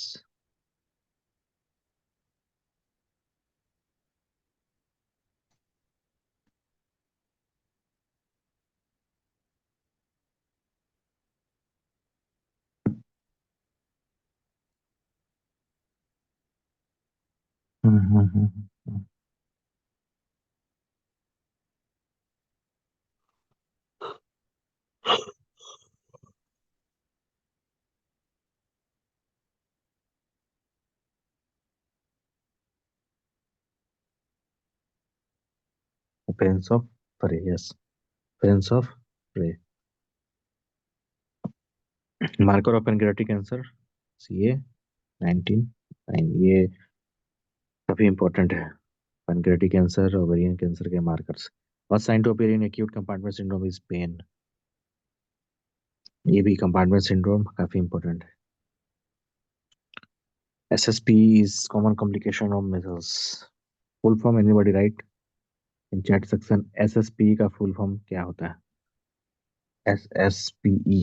Appearance of prey, yes. Appearance of prey. Marker of pancreatic cancer, CA 19, ये काफी important है। Pancreatic cancer, ovarian cancer के markers. First sign to appear in acute compartment syndrome is pain, ये भी compartment syndrome काफी important है। SSP is common complication of measles. Full form anybody write in chat section, SSP का full form क्या होता है? SSPE,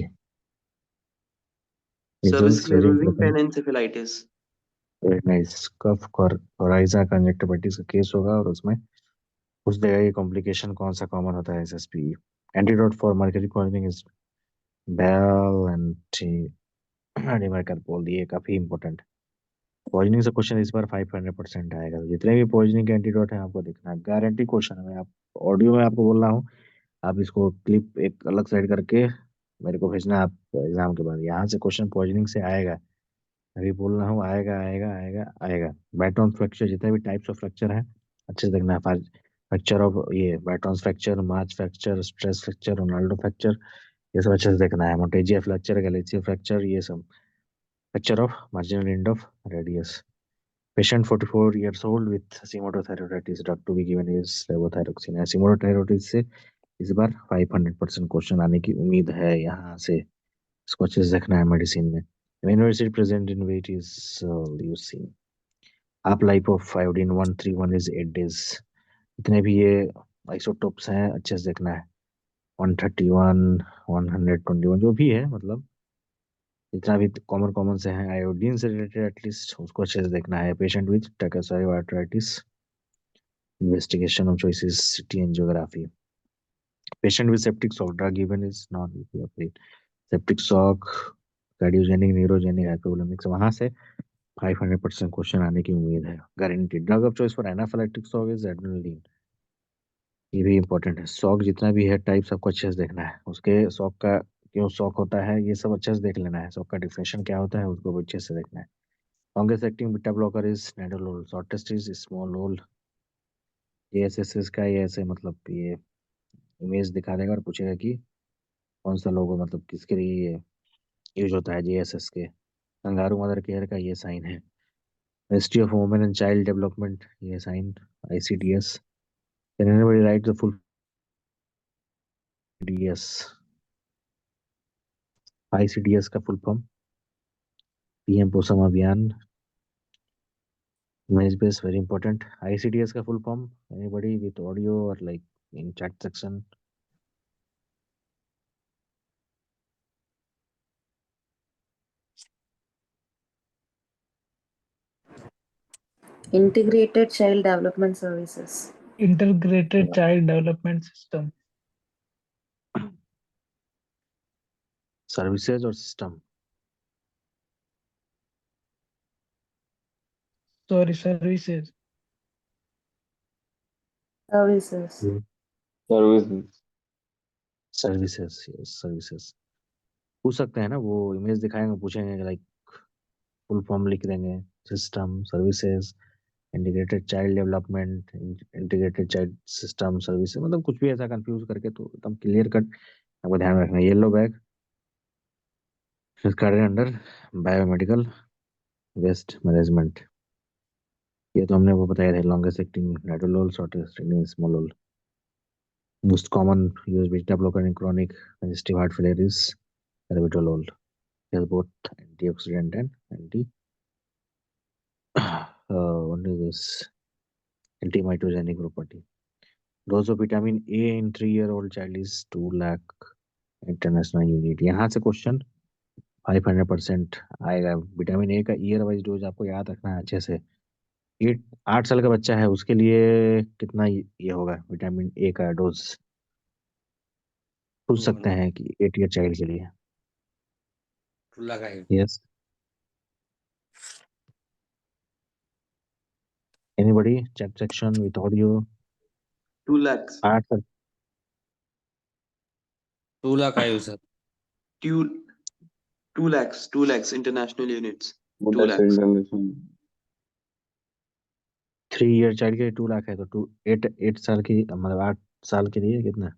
सर्विस measles, sclerosis panencephalitis. Very nice. Cough coryza conjunctivitis का केस होगा और उसमें पूछ देगा ये कॉम्प्लिकेशन कौन सा कॉमन होता है, SSPE। Antidote for mercury poisoning is बेल एंटी, डिमर्कर बोल दिए, काफी इंपॉर्टेंट। पॉइजनिंग से क्वेश्चन इस बार 500% आएगा। तो जितने भी पॉइजनिंग के एंटीडोट हैं आपको देखना है, गारंटी क्वेश्चन है। मैं आप ऑडियो में आपको बोल रहा हूँ, आप इसको क्लिप एक अलग साइड करके मेरे को भेजना आप एग्जाम के बाद। यहाँ से क्वेश्चन पॉइजनिंग से आएगा, अभी बोल रहा हूँ, आएगा आएगा आएगा आएगा। बैटन फ्रैक्चर, जितने भी टाइप्स ऑफ फ्रैक्चर हैं अच्छे से देखना है। फ्रैक्चर ऑफ ये Barton fracture, march fracture, stress fracture, Rolando fracture, ये सब अच्छे से देखना है। मोंटेजिया फ्रैक्चर, गैलेशिया फ्रैक्चर, ये सब। Fracture of marginal end of radius. Patient 44 years old with Hashimoto thyroiditis. Drug to be given is levothyroxine. Hashimoto thyroiditis से इस बार 500% क्वेश्चन आने की उम्मीद है यहाँ से। इसको अच्छे से देखना है मेडिसिन में। University present in weight is leucine. Half life of iodine 131 is 8 days. इतने भी ये आइसोटोप्स हैं अच्छे से देखना है। 131, 121 जो भी है, मतलब जितना भी कॉमन कॉमन से हैं आयोडीन से रिलेटेड एटलीस्ट, उसको अच्छे से देखना है। पेशेंट विथ टाइकोसाइरोआर्थराइटिस, investigation of choices, city angiography. Patient with septic shock, drug given is non-opioid. Septic shock, cardiogenic, neurogenic, hypovolemic, से वहां से 500% क्वेश्चन आने की उम्मीद है, guarantee. Drug of choice for anaphylactic shock is adrenaline. ये भी इंपॉर्टेंट है। शॉक जितना भी है टाइप, सबको अच्छे से देखना है। उसके शॉक का क्यों शॉक होता है, ये सब अच्छे से देख लेना है। शॉक का डिफिनेशन क्या होता है, उसको भी अच्छे से देखना है। Longest acting beta blocker is नेडोलोल, shortest is small ओल। ये एस का ये ऐसे मतलब ये इमेज दिखा देगा और पूछेगा कि कौन सा लोगो, मतलब किसके लिए ये यूज होता है, जीएसएस के। कंगारू मदर केयर का ये साइन है। Ministry of women and child development, ये sign. ICDS. Can anybody write the full DS? ICDS का full form PM Poshan Abhiyan. Image base very important. ICDS का full form, anybody with audio और like in chat section? Integrated Child Development Services. Integrated Child Development System. Services और system? Sorry, services. Services. Services. Services, services. पूछ सकते हैं ना, वो image दिखाएंगे, पूछेंगे लाइक फुल फॉर्म लिख देंगे। System, services, integrated child development, integrated child system, service, मतलब कुछ भी ऐसा कंफ्यूज करके तो एकदम क्लियर कट आपको ध्यान रखना है। Yellow bag under biomedical waste management. ये तो हमने वो बताया था, longest acting nadolol, shortest acting esmolol. Most common use beta blocker in chronic congestive heart failure is elbitolol. has both antioxidant and what is this, anti-mitogenic property. Dose of vitamin A in 3-year-old child is 2 lakh international unit. यहाँ से question 500% आएगा। Vitamin A का year wise dose आपको याद रखना है अच्छे से। 8 साल का बच्चा है, उसके लिए कितना ये होगा विटामिन ए का डोज, पूछ सकते हैं कि 8 ईयर चाइल्ड के लिए। 2 lakh है। Yes, anybody? Chat section with audio. 2 lakhs. 8 साल। 2 lakh आयु sir. 2 lakhs international units. 2 मोटेक्स lakhs. International. 3 year child के लिए 2 लाख है, तो 8 साल की मतलब 8 साल के लिए कितना?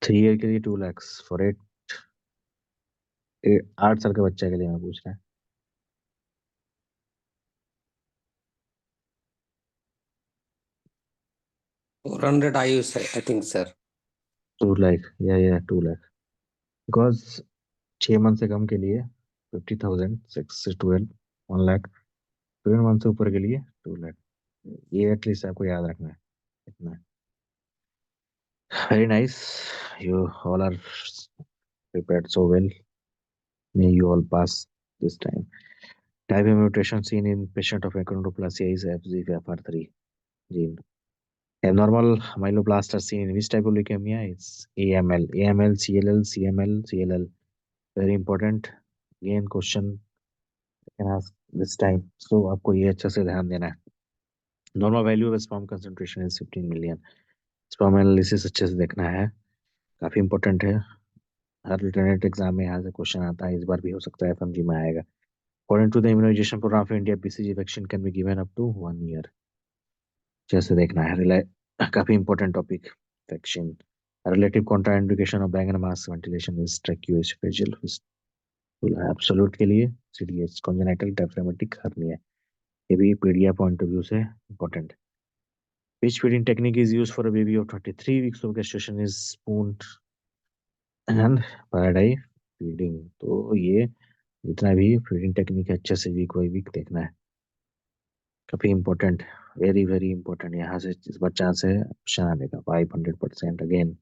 3 ईयर के लिए 2 lakhs फॉर 8 साल के बच्चे के लिए मैं पूछ रहा है। 400 आयु है आई थिंक सर। 2 लाख या 2 लाख, बिकॉज 6 मंथ से कम के लिए 50,000, 6 से 12 1 लाख, 12 मंथ से ऊपर के लिए 2 लाख। ये एटलीस्ट आपको याद रखना है इतना। Very nice, you all are prepared so well. May you all pass this time. Type A mutation seen in patient of achondroplasia is FGFR3 gene. Abnormal myeloblast are seen in which type of leukemia? It's AML, CLL, CML, CLL. Very important again question can ask this time, so आपको ये अच्छे से ध्यान देना है। Normal value of sperm concentration is 15 million. Sperm analysis अच्छे से देखना है, काफी इंपॉर्टेंट है। हर अल्टरनेट एग्जाम में यहाँ से क्वेश्चन आता है, इस बार भी हो सकता है, एफएमजी में आएगा। According to the immunization programme of India, BCG vaccine can be given up to 1 year. जैसे देखना है काफी important topic vaccine. Relative contraindication of bag and mask ventilation is tracheoesophageal absolute के लिए सीडीएच कॉन्जेनिटल डायफ्रामेटिक हर्निया, ये भी pedia point of view से important. Which feeding technique is used for a baby of 23 weeks of gestation is spoon and paradigm feeding. तो ये जितना भी feeding technique है अच्छे से वीक बाई वीक देखना है, काफी इंपॉर्टेंट, वेरी वेरी इंपॉर्टेंट। यहाँ से इस बार चांस है ऑप्शन आने का 500%। Again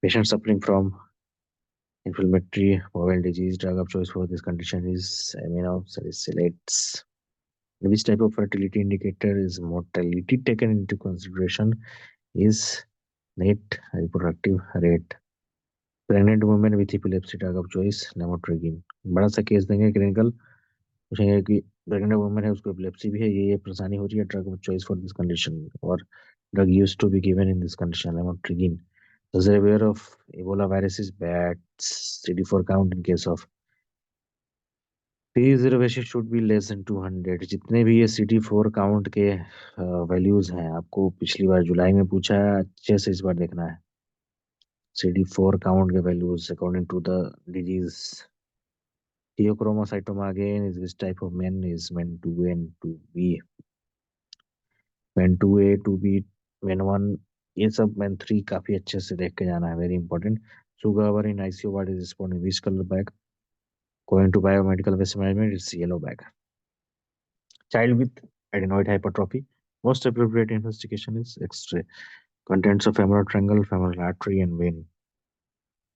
patient suffering from inflammatory bowel disease, drug of choice for this condition is aminosalicylates. Which type of fertility indicator is mortality taken into consideration is net reproductive rate. Pregnant women with epilepsy, drug of choice lamotrigine. बड़ा सा case देंगे clinical, पूछेंगे कि pregnant women है, उसको epilepsy भी है, ये परेशानी हो रही है, drug of choice for this condition और drug used to be given in this condition lamotrigine. Is there aware of Ebola virus is bats CD4 count in case of P0 should be less than 200। जितने भी ये CD4 count के values हैं, आपको पिछली बार जुलाई में पूछा है, अच्छे से इस बार देखना है। CD4 count के values according to the disease। Pheochromocytoma again is which type of men is men 2A and 2B, men 2A 2B men 1, ये सब men 3 काफी अच्छे से देख के जाना है, very important. Sugar in ICU ward is responding which color bag, going to biomedical waste management it's yellow bag। Child with adenoid hypertrophy, most appropriate investigation is X-ray। Contents of femoral triangle, femoral artery and vein।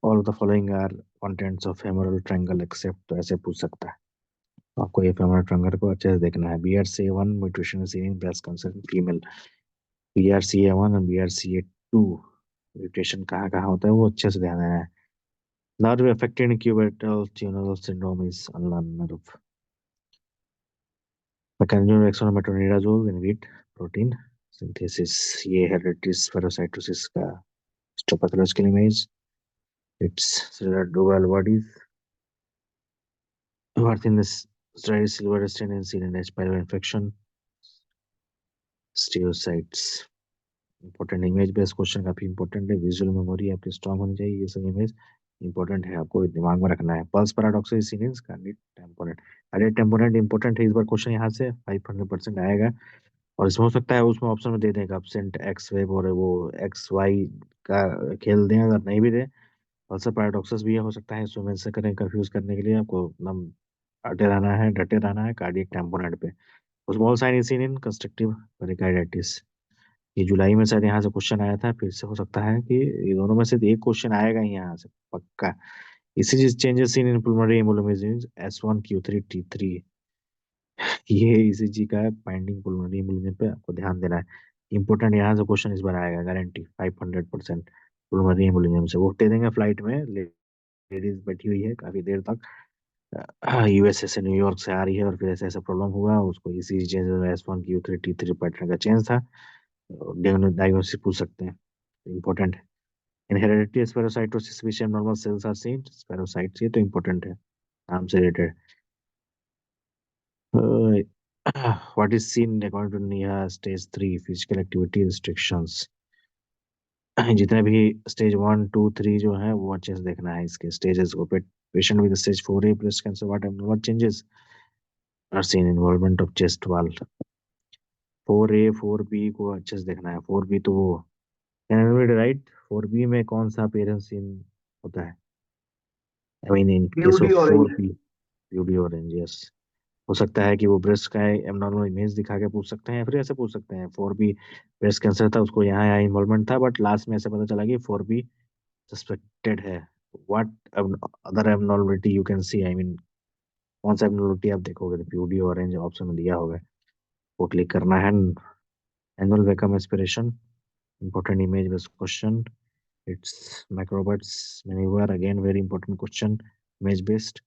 All of the following are contents of femoral triangle except, तो ऐसे पूछ सकता है, तो आपको ये femoral triangle को अच्छे से देखना है। BRCA1 mutation is seen in breast cancer in female। BRCA1 और BRCA2 म्यूटेशन कहाँ कहाँ होता है वो अच्छे से ध्यान देना है। Nerve affected cubital tunnel syndrome is unlearned nerve। Mechanism of action of metronidazole in wheat protein synthesis, ये hereditary spherocytosis का histopathological image, its cellular dual bodies, Martinez Stridis silver stain and seen in spiral infection, stereocytes। Important image based question काफी important है, visual memory आपकी strong होनी चाहिए, ये सब image important है, आपको दिमाग में रखना है। Pulse paradox seen in cardiac tamponade, cardiac tamponade important है, इस बार क्वेश्चन यहाँ से 500% आएगा और इसमें हो सकता है उसमें ऑप्शन में दे देगा एब्सेंट एक्स वेव और वो एक्स वाई का खेल दें, अगर नहीं भी दे पल्सर पैराडॉक्सेस भी हो सकता है, इसमें मेंशन करें कंफ्यूज करने के लिए, आपको एकदम डटे रहना है कार्डियक टेम्पोनेंट पे। Small sign is seen in constrictive pericarditis, ये जुलाई में शायद यहाँ से क्वेश्चन आया था, फिर से हो सकता है कि ये दोनों में से एक क्वेश्चन आएगा ही यहाँ से पक्का। इसी चेंजेस इन पुल्मोनरी एम्बोलिज्म S1Q3T3, ये ईसीजी का है, बाइंडिंग पुल्मोनरी एम्बोलिज्म पे आपको ध्यान देना है, इंपॉर्टेंट यहाँ से क्वेश्चन इस बार आएगा गारंटी 500%। पुल्मोनरी एम्बोलिज्म से वो दे देंगे फ्लाइट में, लेडीज बैठी हुई है काफी देर तक, यूएसए से न्यूयॉर्क से आ रही है और फिर ऐसा ऐसा प्रॉब्लम हुआ उसको, इसी चेंज S1Q3T3 पैटर्न का चेंज था, डायग्नोसिस पूछ सकते हैं, इंपॉर्टेंट है। In hereditary spherocytosis which abnormal cells are seen spherocytes, ये तो इंपॉर्टेंट है, नाम से related. What is seen according to NYHA stage 3 physical activity restrictions, जितने भी स्टेज 1 2 3 जो है वो अच्छे से देखना है इसके स्टेजेस को। Patient with stage 4A breast cancer, what abnormal changes are seen, involvement of chest wall. 4A 4B को अच्छे से देखना है, 4B तो वो राइट, 4B में कौन सा पेरेंट सीन होता है, I mean in case of 4B beauty orange, yes. हो सकता है कि वो ब्रेस्ट का एब्नॉर्मल इमेज दिखा के पूछ सकते हैं, फिर ऐसे पूछ सकते हैं 4B ब्रेस्ट कैंसर था, उसको यहाँ यहाँ इन्वॉल्वमेंट था, बट लास्ट में ऐसे पता चला कि 4B सस्पेक्टेड है। What other abnormality you can see, I mean कौन सा एब्नॉर्मलिटी आप देखोगे, तो ब्यूटी ऑरेंज ऑप्शन में दिया होगा, वो क्लिक करना है। Annual vacuum aspiration, important image based question, it's macrobuds maneuver, again very important question, image based,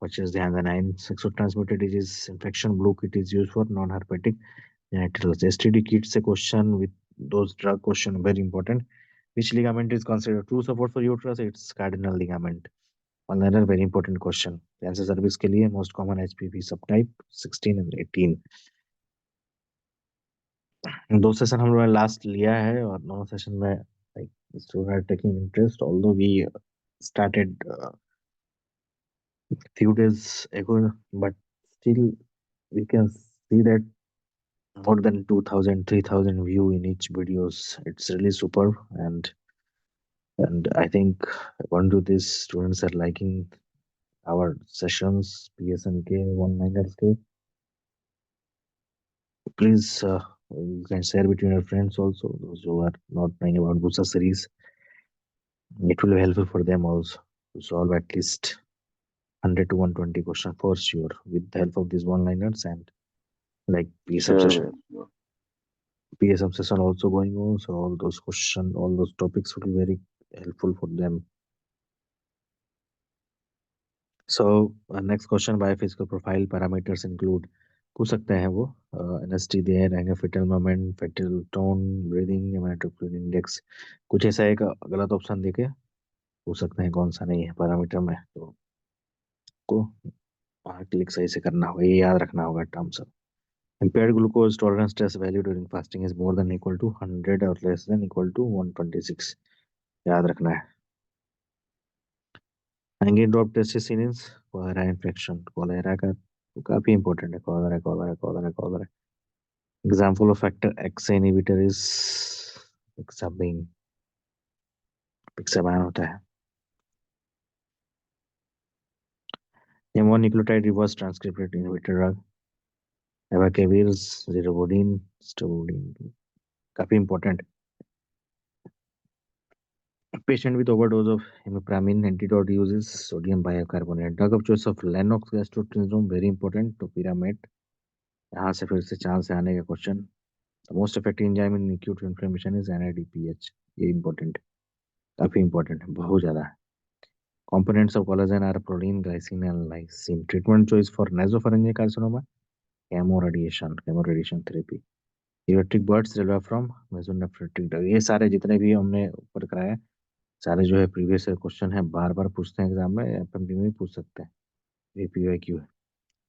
which is the nine transmitted disease infection. Blue kit is used for non-herpetic genitals. STD kits a question with those drug question very important. Which ligament is considered true support for uterus? It's cardinal ligament. Another very important question. Cancer service के लिए most common HPV subtype 16 and 18. दो session हम लोगों ने last लिया है और दोनों सेशन में like students are taking interest, although we started few days ago, but still we can see that more than 2000 3000 view in each videos. It's really superb, and I think according to this students are liking our sessions, PSMK one-liners ke. Please you can share between your friends also, those who are not knowing about Busa series. It will be helpful for them also to solve at least 100 to 120 question for sure with the help of these one-liners and like PSM Sure, session. sure. PSM session also going on, so all those question, all those topics will be very helpful for them. So next question, biophysical profile parameters include पूछ सकते हैं वो NST दे रहेंगे, fetal moment, fetal tone, breathing, hematocrit index. कुछ ऐसा एक गलत option देके पूछ सकते हैं कौन सा नहीं है पैरामीटर में, तो को क्लिक सही से करना होगा, ये याद रखना होगा terms. Impaired glucose tolerance test value during fasting is more than equal to 100 or less than equal to 126. याद रखना है. Hanging drop test is seen in cholera infection. Cholera का तो काफी important है. cholera. Example of factor X inhibitor is pixaban. Pixaban होता है. Mononucleotide reverse transcriptase inhibitor drug. Abacavir, zirconium, stavudine. काफी important. Patient with overdose of imipramine antidote uses sodium bicarbonate. Drug of choice of Lennox-Gastaut syndrome, very important. Topiramate. यहाँ से फिर से chance है आने का question. The most effective enzyme in acute inflammation is NADPH. ये important, काफी important है, बहुत ज्यादा है. Components of collagen are protein, glycine, and lysine. Treatment choice for nasopharyngeal carcinoma, chemoradiation therapy. Electric buds derived from mesonephritic drug. ये सारे जितने भी हमने ऊपर कराए सारे जो है प्रीवियस क्वेश्चन है, बार बार पूछते हैं एग्जाम में, एफएमपी में पूछ सकते हैं, VPYQ है.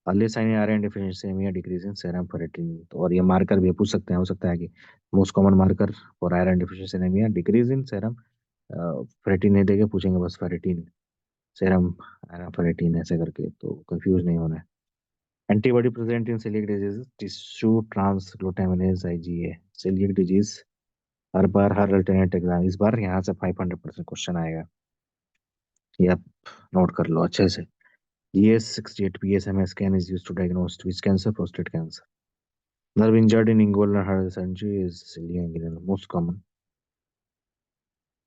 Early sign iron deficiency anaemia, decrease in serum ferritin. तो और ये मार्कर भी पूछ सकते हैं, हो सकता है कि most common marker for iron deficiency anaemia decrease in serum ferritin नहीं देके पूछेंगे बस फेरेटिन, सेरम आयरन फेरेटिन ऐसे करके, तो कंफ्यूज नहीं होना है. Antibody present in celiac disease, tissue transglutaminase IgA. Celiac disease हर बार हर अल्टरनेट एग्जाम, इस बार यहाँ से 500% क्वेश्चन आएगा, ये आप नोट कर लो अच्छे से. GS68 PSMA scan is used to diagnose which cancer? Prostate cancer. Nerve injured in inguinal heart surgery is ilioinguinal, most common.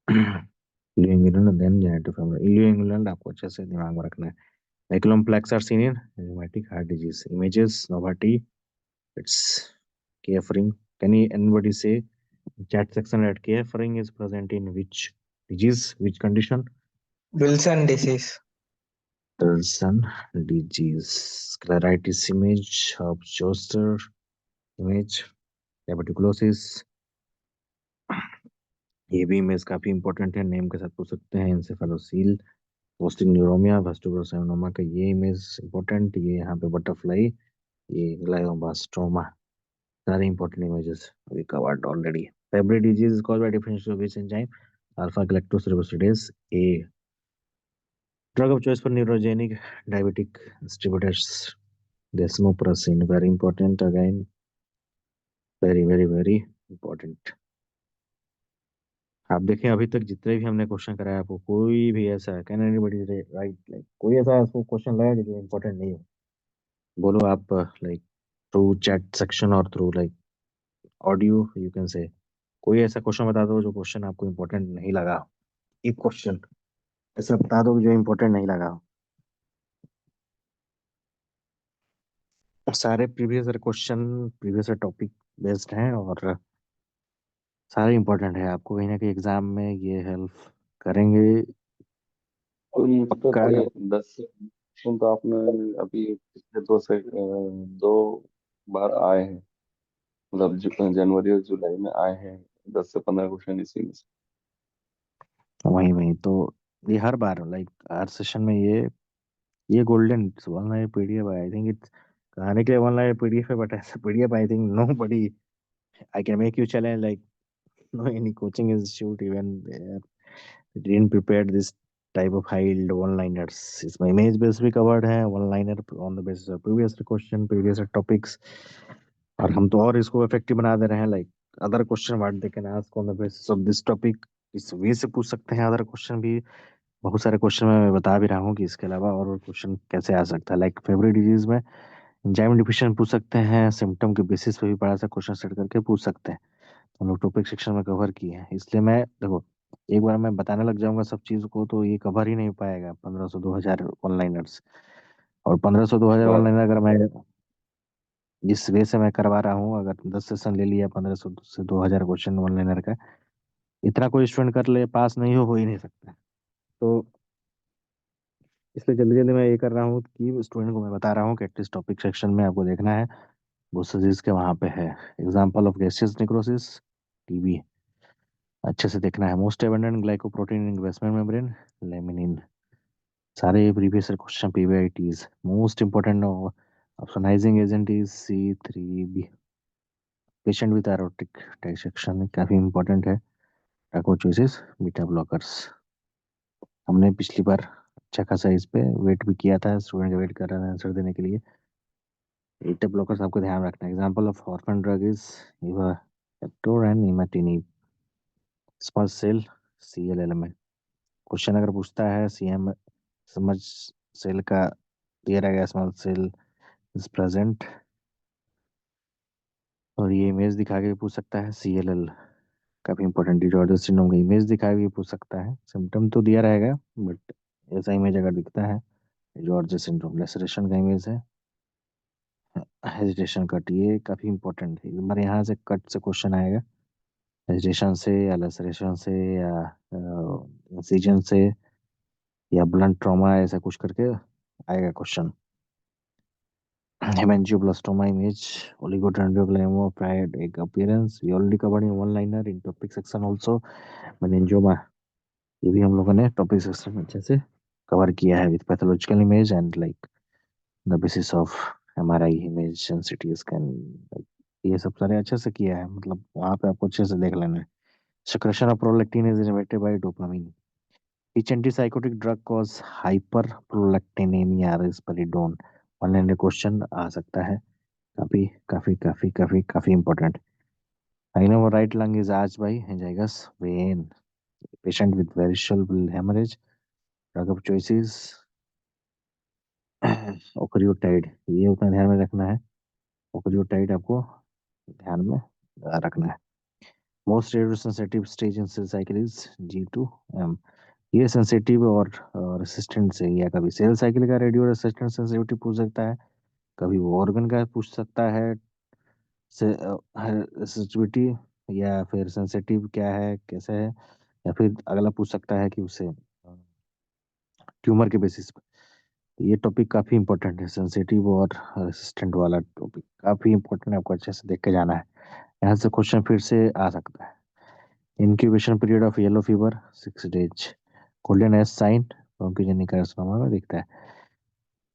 ilioinguinal and then genitofemoral. Ilioinguinal आपको अच्छे से दिमाग में रखना है. Maculum plaques are seen in rheumatic heart disease. Images, Novartis, it's KF ring. Can anybody say chat section that KF ring is present in which disease, which condition? Wilson disease. Wilson disease. Scleritis image, Joster image, tuberculosis. ये भी image काफी important है, name के साथ पूछ सकते हैं. एंसेफेलोसील, पोस्टिक न्यूरोमिया, वेस्टिबुलोसाइनोमा का ये इमेज इंपॉर्टेंट. ये यहाँ पे बटरफ्लाई, ये ग्लायोब्लास्टोमा, सारे important images we covered already. Fabry disease is caused by deficiency of which enzyme? Alpha galactosidase A. Drug of choice for neurogenic diabetic distributors, desmopressin, very important again, very important. आप देखें अभी तक जितने भी हमने question कराया आपको, कोई भी ऐसा कैन एनीबॉडी राइट लाइक कोई ऐसा आपको क्वेश्चन लगा कि जो इम्पोर्टेंट नहीं हो? बोलो आप, लाइक थ्रू चैट सेक्शन और through like audio you can से, कोई ऐसा क्वेश्चन बता दो जो क्वेश्चन आपको इम्पोर्टेंट नहीं लगा हो. एक क्वेश्चन ऐसा बता दो जो इम्पोर्टेंट नहीं लगा हो. सारे previous question previous topic based हैं और सारे इम्पोर्टेंट है, आपको कहीं ना कहीं एग्जाम में ये हेल्प करेंगे. तो पक्का ये है? 10 क्वेश्चन तो आपने अभी पिछले दो बार आए हैं, मतलब जनवरी और जुलाई में आए हैं 10 से 15 क्वेश्चन इसी में से। वही वही तो, ये हर बार लाइक हर सेशन में ये golden one line PDF, I think it's कहने के लिए वन लाइन पीडीएफ है, बट ऐसा PDF I think nobody I can make you challenge like no any coaching institute even didn't prepare this type of high-yield one-liners. इसमें image based भी covered है, one-liner on the basis of previous question, previous topics, और हम तो और इसको effective बना दे रहे हैं, like other question what they can ask on the basis of this topic, इस वे से पूछ सकते हैं other question भी। बहुत सारे क्वेश्चन मैं बता भी रहा हूँ कि इसके अलावा और क्वेश्चन कैसे आ सकता है, लाइक फेवरेट डिजीज में एंजाइम डिफिशिएंसी पूछ सकते हैं, सिम्टम के बेसिस पे भी बड़ा सा क्वेश्चन सेट करके पूछ सकते हैं। हम लोग टॉपिक सेक्शन में कवर किए हैं, इसलिए मैं देखो एक बार मैं बताने लग जाऊंगा सब चीज को तो ये कवर ही नहीं पाएगा 1500 2000 ऑनलाइनर्स। और 1500 2000 बात ऑनलाइन अगर मैं जिस वे से मैं करवा रहा हूँ, अगर 10 सेशन ले लिया 1500 से 2000 क्वेश्चन ऑनलाइनर का, इतना कोई स्टूडेंट कर ले पास नहीं हो ही नहीं सकता। तो इसलिए जल्दी जल्दी मैं ये कर रहा हूँ कि स्टूडेंट को मैं बता रहा हूँ कि एटलीस्ट टॉपिक सेक्शन में आपको देखना है बुस्टोसिस के वहाँ पे है example of gaseous necrosis, TB अच्छे से देखना है। Most abundant glycoprotein in basement membrane, laminin. सारे previous question PBITs. Most important opsonising agent is C3B। Patient with aortic dissection काफी इंपॉर्टेंट है। टाको चॉइसेस बीटा ब्लॉकर्स। हमने पिछली बार अच्छा खासा इस पे वेट भी किया था, स्टूडेंट वेट कर रहे हैं आंसर देने के लिए। बीटा ब्लॉकर्स आपको ध्यान रखना है। Example of orphan drug is ivacaftor and imatinib. Small cell CLLMA। Question अगर पूछता है CM समझ सेल का दिया रहेगा, स्मॉल सेल इज प्रेजेंट, और ये इमेज दिखा के भी पूछ सकता है। CLL काफी इंपॉर्टेंट, डिजॉर्डर सिंड्रोम का इमेज दिखा के भी पूछ सकता है। सिम्टम तो दिया रहेगा बट ऐसा इमेज अगर दिखता है, डिजॉर्डर सिंड्रोम लेसरेशन का इमेज है, हेजिटेशन कट, ये काफी इंपॉर्टेंट है। हमारे यहाँ से कट से क्वेश्चन आएगा, हेजिटेशन से या लेसरेशन से या इंसिजन से या ब्लंट ट्रॉमा, ऐसा कुछ करके आएगा question. Hemangioblastoma image, oligodendroglioma, prior egg appearance. We already covered in one liner in topic section also. Meningioma, ये भी हम लोगों ने टॉपिक सेक्शन में अच्छे से कवर किया है with pathological image and like the basis of MRI image and CT scan, ये सब सारे अच्छे से किया है, मतलब वहाँ पे आपको अच्छे से देख लेना है। Secretion of prolactin is inhibited by dopamine. Which antipsychotic drug cause hyperprolactinemia or risperidone? Online question आ सकता है, काफी काफी काफी काफी काफी important. I know right lung is arched by heterogeneous vein. Patient with variceal hemorrhage. Drug of choices octreotide, ये उतना ध्यान में रखना है। octreotide आपको ध्यान में रखना है। Most radiosensitive stage in cell cycle is G2M. ये सेंसिटिव और रेसिस्टेंट से, या कभी सेल साइकिल का रेडियो रेसिस्टेंट सेंसिटिविटी पूछ सकता है, कभी वो ऑर्गन का पूछ सकता है सेंसिटिविटी, या फिर सेंसिटिव क्या है कैसे है, या फिर अगला पूछ सकता है कि उसे ट्यूमर के बेसिस पे। तो ये टॉपिक काफी इंपॉर्टेंट है, सेंसिटिव और रेसिस्टेंट वाला टॉपिक काफी इंपॉर्टेंट है, आपको अच्छे से देख के जाना है। यहाँ से क्वेश्चन फिर से आ सकता है। Incubation period of yellow fever 6 days. Golden S sign bronchogenic carcinoma में दिखता है।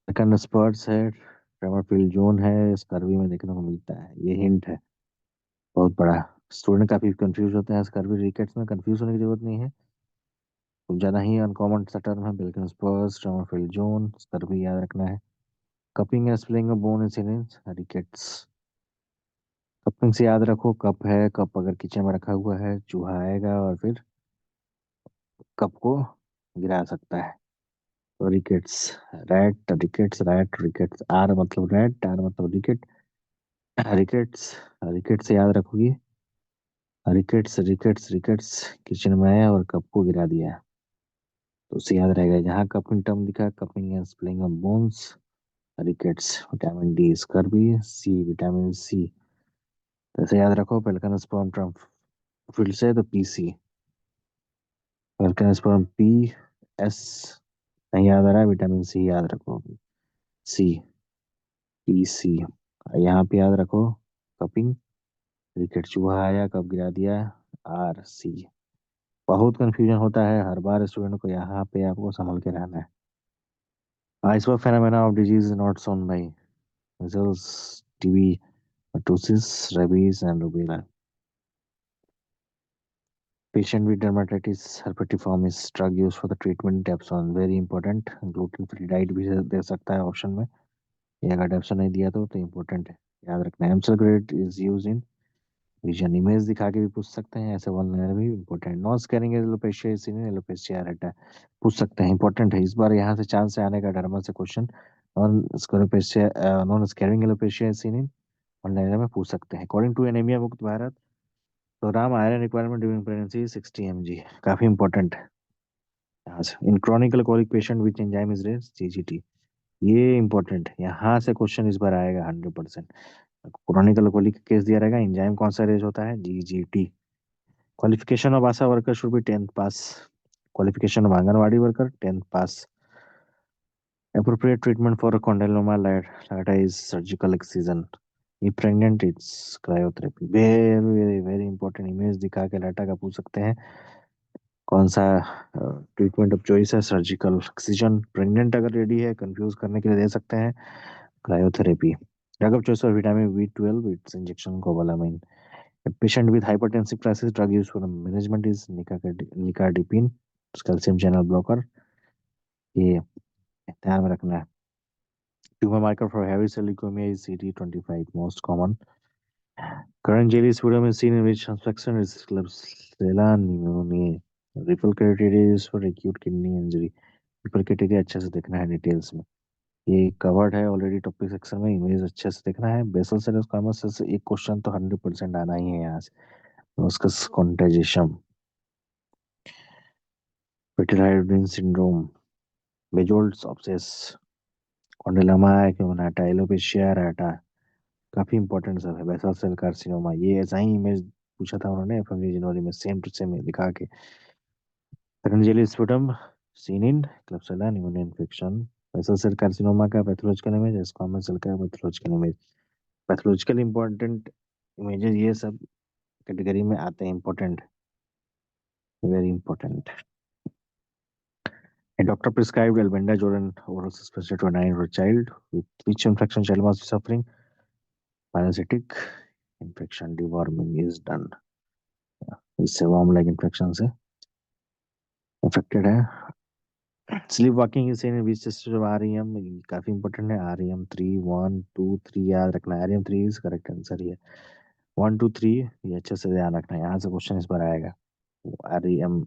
सेकंड स्पर्ट्स है, ट्रेमोफिल जोन है, स्कर्वी में देखने को मिलता है। ये हिंट है बहुत बड़ा। स्टूडेंट काफी कंफ्यूज होते हैं स्कर्वी रिकेट्स में, कंफ्यूज होने की जरूरत नहीं है, कुछ ज्यादा ही अनकॉमन सा टर्म है। बिल्किन स्पर्स, ट्रेमोफिल जोन, स्कर्वी याद रखना है। Cupping and splaying of bone incidence rickets. Cupping से याद रखो, कप है, कप अगर किचन में रखा हुआ है चूहा आएगा और फिर कप को गिरा सकता है। तो rickets, rat rickets, rat rickets, R मतलब रैट, आर मतलब रिकेट, रिकेट्स, रिकेट से याद रखोगी, रिकेट्स रिकेट्स रिकेट्स किचन में आया और कप को गिरा दिया, तो उससे याद रहेगा। जहाँ कपिंग टर्म दिखा, cupping and splaying of bones, rickets. Vitamin D scurvy, C vitamin C, तो ऐसे याद रखो। पेलिकन स्पर्म टर्म फील्ड से तो PC, pelican sperm P S नहीं याद आ रहा है, विटामिन सी याद रखो। सी, पी सी। यहाँ पे याद रखो, कपिंग, क्रिकेट चूहा आया कब गिरा दिया, आर सी। बहुत कंफ्यूजन होता है हर बार स्टूडेंट को, यहाँ पे आपको संभल के रहना है। Iceberg phenomena of disease not shown by measles, TB, pertussis, rabies, and rubella. Patient with dermatitis herpetiformis drug used for the treatment dapsone very important. Gluten free diet भी दे सकता है ऑप्शन में, ये अगर डेप्सोन नहीं दिया तो इम्पोर्टेंट है, याद रखना है। Amsler grid is use in vision, image दिखा के भी पूछ सकते हैं, ऐसे वन लाइनर भी important. Non scarring alopecia is in alopecia areata पूछ सकते हैं, इंपॉर्टेंट है। इस बार यहाँ से चांस है आने का डर्मा से question. Non scarring alopecia is in one liner में पूछ सकते हैं। According to anaemia Mukt Bharat, तो राम iron requirement during pregnancy 60 mg, काफी इंपॉर्टेंट है। यहाँ से in chronic alcoholic patient which enzyme is raised, GGT, ये इंपॉर्टेंट है, यहाँ से क्वेश्चन इस बार आएगा 100%। क्रॉनिक अल्कोहलिक केस दिया रहेगा, एंजाइम कौन सा रेज होता है, GGT. Qualification of Asha worker should be 10th pass, qualification of anganwadi worker 10th pass. Appropriate treatment for condyloma lata is surgical excision. If pregnant, it's cryotherapy. Very important. Image दिखा के लाटा का पूछ सकते हैं, कौन सा ट्रीटमेंट ऑफ चॉइस है, surgical excision. Pregnant अगर रेडी है, कंफ्यूज करने के लिए दे सकते हैं क्रायोथेरेपी। ड्रग ऑफ चॉइस और vitamin B12 it's injection cobalamin. Patient with hypertensive crisis drug use for management is निकार्डिपिन, calcium channel blocker, ये ध्यान में रखना है। Tumor marker for hairy cell leukemia is CD25, most common. Current jelly sputum is seen in which infection is Klebsiella pneumoniae. Refractory is for acute kidney injury. Refractory अच्छे से देखना है details में, ये कवर्ड है ऑलरेडी टॉपिक सेक्शन में, image अच्छे से देखना है। बेसल सेल स्क्वामस से एक क्वेश्चन तो 100% आना ही है यहाँ से। उसका कॉन्टेजिशम, पेटिलाइडिन syndrome, Bezold's abscess, condyloma acuminata, alopecia areata, काफी इंपॉर्टेंट सब है। बेसल सेल कार्सिनोमा, ये ऐसा ही इमेज पूछा था उन्होंने फरवरी जनवरी में, सेम टू सेम दिखा के। Secondary sputum seen in klebsiella pneumonia infection. Basal cell carcinoma का पैथोलॉजिकल इमेज, स्क्वामस सेल का pathological image. Pathological important images ये सब कैटेगरी में आते हैं, important, very important. A doctor prescribed albendazole oral suspension to a 9-year-old child with which infection child must be suffering? Parasitic infection, deworming is done, इससे worm like infection से affected है। Sleep walking is in which sister of REM, काफी important है। REM 3 1 2 3 याद रखना है, REM 3 is correct answer है। 1 2 3 ये अच्छे से ध्यान रखना है, यहाँ से क्वेश्चन इस बार आएगा। आरईएम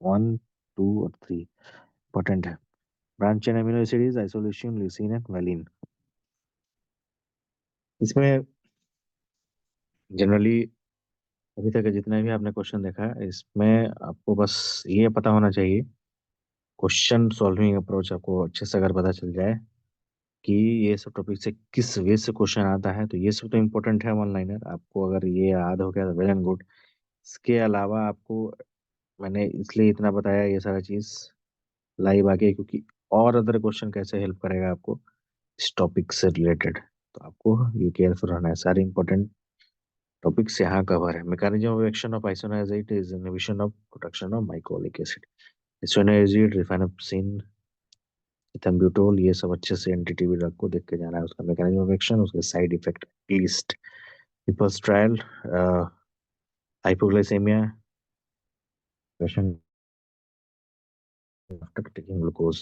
1 2 और 3 इंपॉर्टेंट है। Branch chain amino acid is isoleucine, leucine and valine. इसमें जनरली अभी तक जितने भी आपने क्वेश्चन देखा है, इसमें आपको बस ये पता होना चाहिए, क्वेश्चन सॉल्विंग अप्रोच आपको अच्छे से अगर पता चल जाए कि ये सब टॉपिक से किस वे से क्वेश्चन आता है, तो ये सब तो इम्पोर्टेंट है वन लाइनर। आपको अगर ये याद हो गया तो वेल एंड गुड। इसके अलावा आपको मैंने इसलिए इतना बताया ये सारा चीज लाइव आके, क्योंकि और अदर क्वेश्चन कैसे हेल्प करेगा आपको इस टॉपिक से रिलेटेड, तो आपको ये केयरफुल रहना है। सारे इंपॉर्टेंट टॉपिक्स यहाँ कवर है। Mechanism of action of isoniazid is inhibition of production of mycolic acid. Isoniazid rifampicin, ethambutol, ये सब अच्छे से एनटीटीवी ड्रग को देख के जाना है, उसका मैकेनिज्म ऑफ एक्शन, उसके side effect list. Whipple's triad, hypoglycaemia, patient after taking glucose,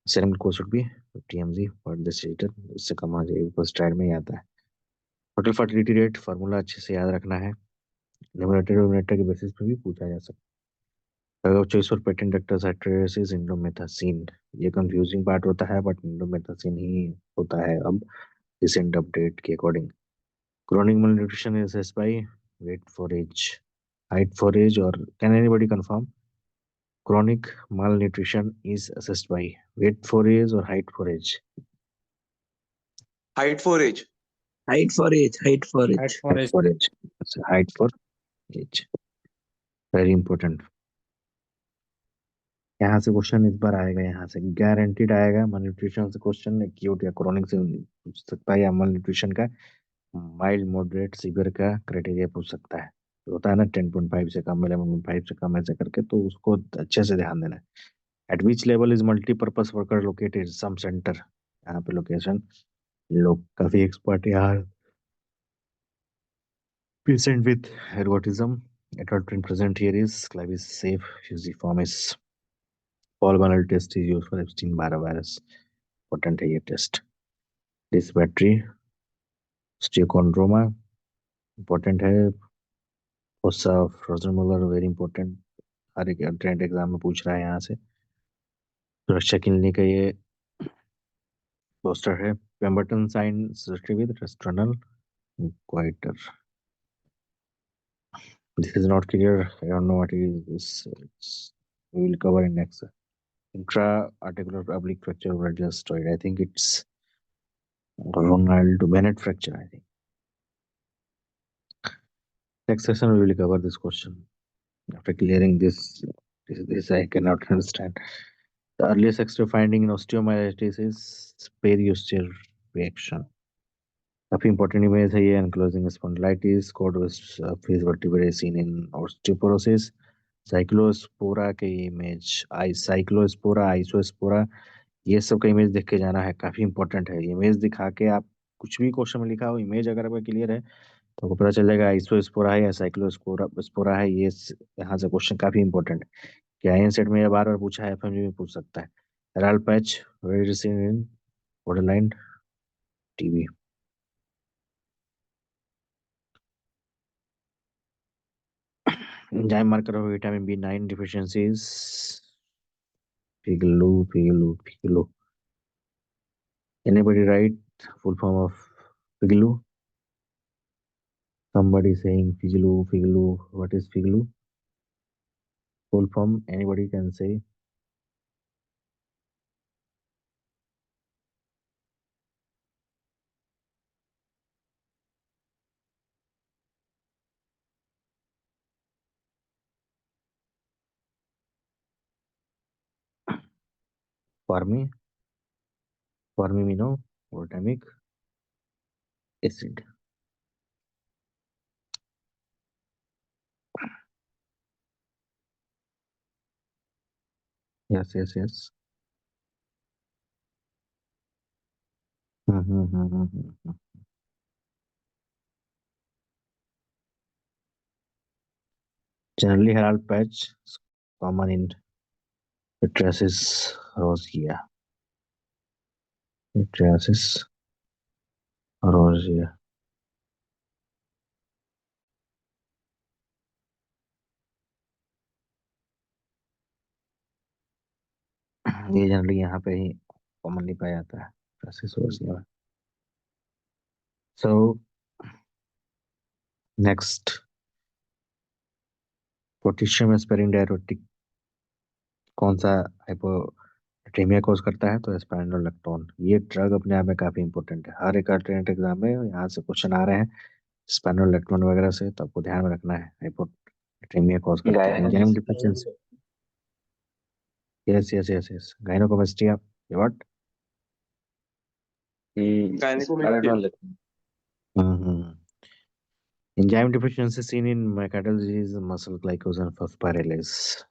serum glucose should be 50 mg per decilitre, इससे कम आ जाए, पीपल्स ट्रायल में ही आता है। टोटल फर्टिलिटी रेट फार्मूला अच्छे से याद रखना है, न्यूमरेटर डिनोमिनेटर के बेसिस पे भी पूछा जा सकता है। Drug of choice for patent doctors hidrosis indomethacin, ये कंफ्यूजिंग पार्ट होता है बट इंडोमेथासिन ही होता है अब रिसेंट अपडेट के according. Chronic malnutrition is assessed by weight for age, height for age, or can anybody confirm? Chronic malnutrition is assessed by weight for age or height for age? Height for age. Height for age. Height for Height age. for Height age. for age. So height for age. Very important. यहाँ से question इस बार आएगा, यहाँ से guaranteed आएगा। malnutrition से question acute या chronic से पूछ सकता है, या malnutrition का माइल्ड मॉडरेट सीवियर का क्राइटेरिया पूछ सकता है। तो होता है ना 10.5 से कम, 11.5 से कम, ऐसे करके, तो उसको अच्छे से ध्यान देना है। At which level is multipurpose worker located, sub centre, यहाँ पे लोकेशन, लोग काफी एक्सपर्ट यहाँ। Patient with ergotism, adult present here is clavis safe fusiformis. Paul Banner test is used for Epstein-Barr virus. Important है ये टेस्ट। दिस बैटरी स्टियोकोंड्रोमा इंपॉर्टेंट है। Fossa frozen molar very important, हर एक ट्रेंड एग्जाम में पूछ रहा है यहाँ से। सुरक्षा क्लिनिक का ये पोस्टर है। Pemberton sign with retrosternal goitre. This is not clear. I don't know what is this. We will cover in next. Intra-articular oblique fracture of radius. I think it's Ronald Bennett fracture, I think. Next session we will cover this question. After clearing this I cannot understand. The earliest X-ray finding in osteomyelitis is periosteal reaction. काफी important image है ये, ankylosing spondylitis, cord with face vertebrae seen in osteoporosis. Cyclospora के image, Cyclospora, आइसोस्पोरा, ये सब का image देख के जाना है, काफी इंपॉर्टेंट है। इमेज दिखा के आप कुछ भी क्वेश्चन में लिखा हो, इमेज अगर आपका क्लियर है तो आपको पता चल जाएगा आइसोस्पोरा है या साइक्लोस्पोरा स्पोरा है। ये यहाँ से क्वेश्चन काफी इंपॉर्टेंट है, क्या आईएन सेट में ये बार बार पूछा है, एफएमजी में पूछ सकता है। Herald patch very seen in borderline TB. Enzyme marker of vitamin B9 deficiencies, Figlu. Anybody write full form of Figlu? Somebody saying Figlu. What is Figlu? Full form, anybody can say. Formimino, glutamic acid. Yes. Hmm. Generally, Herald patch is common in Pitrasis rosea. Pitrasis rosea. ये generally यहाँ पे ही commonly पाया जाता है, Pitrasis rosea में। So next, potassium aspirin diuretic कौन सा हाइपोटेमिया cause करता है, तो एस्पिरिनोलेक्टोन। ये ड्रग अपने आप में काफी इंपॉर्टेंट है, हर एक अल्टरनेट एग्जाम में यहाँ से क्वेश्चन आ रहे हैं स्पिरिनोलेक्टोन वगैरह से, तो आपको ध्यान में रखना है। हाइपोटेमिया कॉज करता है, enzyme deficiency. Yes, gynaecomastia. What? Gynecomastia. Enzyme deficiency seen in myocardial disease, muscle glycogen phosphorylase.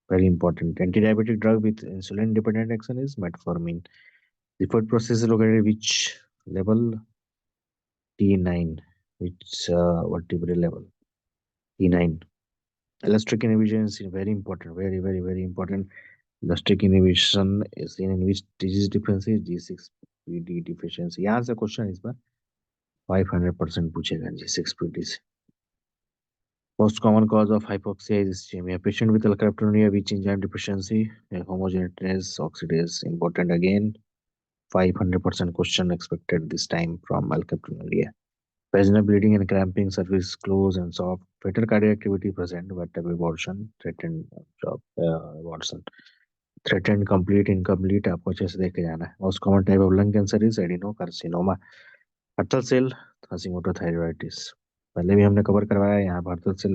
Very important. Anti-diabetic drug with insulin-dependent action is metformin. The food process is located at which level? T9. Which vertebrae level? T9. Elastic inhibition is very important. Very important. Elastic inhibition is seen in which disease deficiency? G6PD deficiency. यहाँ से question इस बार 500% पूछेगा G6PD से। Most common cause of hypoxia is ischemia. Patient with alkaptonuria, which enzyme deficiency, homogeneous oxidase. Important again. 500% question expected this time from alkaptonuria. Vaginal bleeding and cramping, cervix close and soft. Fetal cardiac activity present, vertebral abortion, threatened abortion. Threatened complete, incomplete, आपको अच्छे से देख के जाना है। Most common type of lung cancer is adenocarcinoma. Hurthle cell, Hashimoto thyroiditis. पहले भी हमने कवर करवाया है, यहाँ भारत से